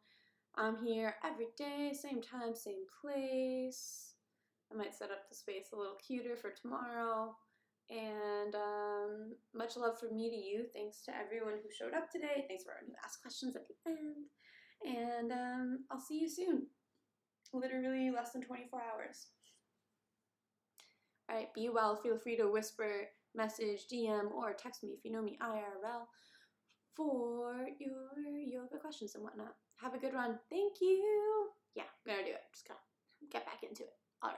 I'm here every day, same time, same place. I might set up the space a little cuter for tomorrow. And much love from me to you. Thanks to everyone who showed up today. Thanks for everyone who asked questions at the end. And I'll see you soon. Literally less than 24 hours. All right, be well. Feel free to whisper, message, DM, or text me if you know me IRL for your yoga questions and whatnot. Have a good run. Thank you. Yeah, I'm gonna do it. Just gotta get back into it. All right.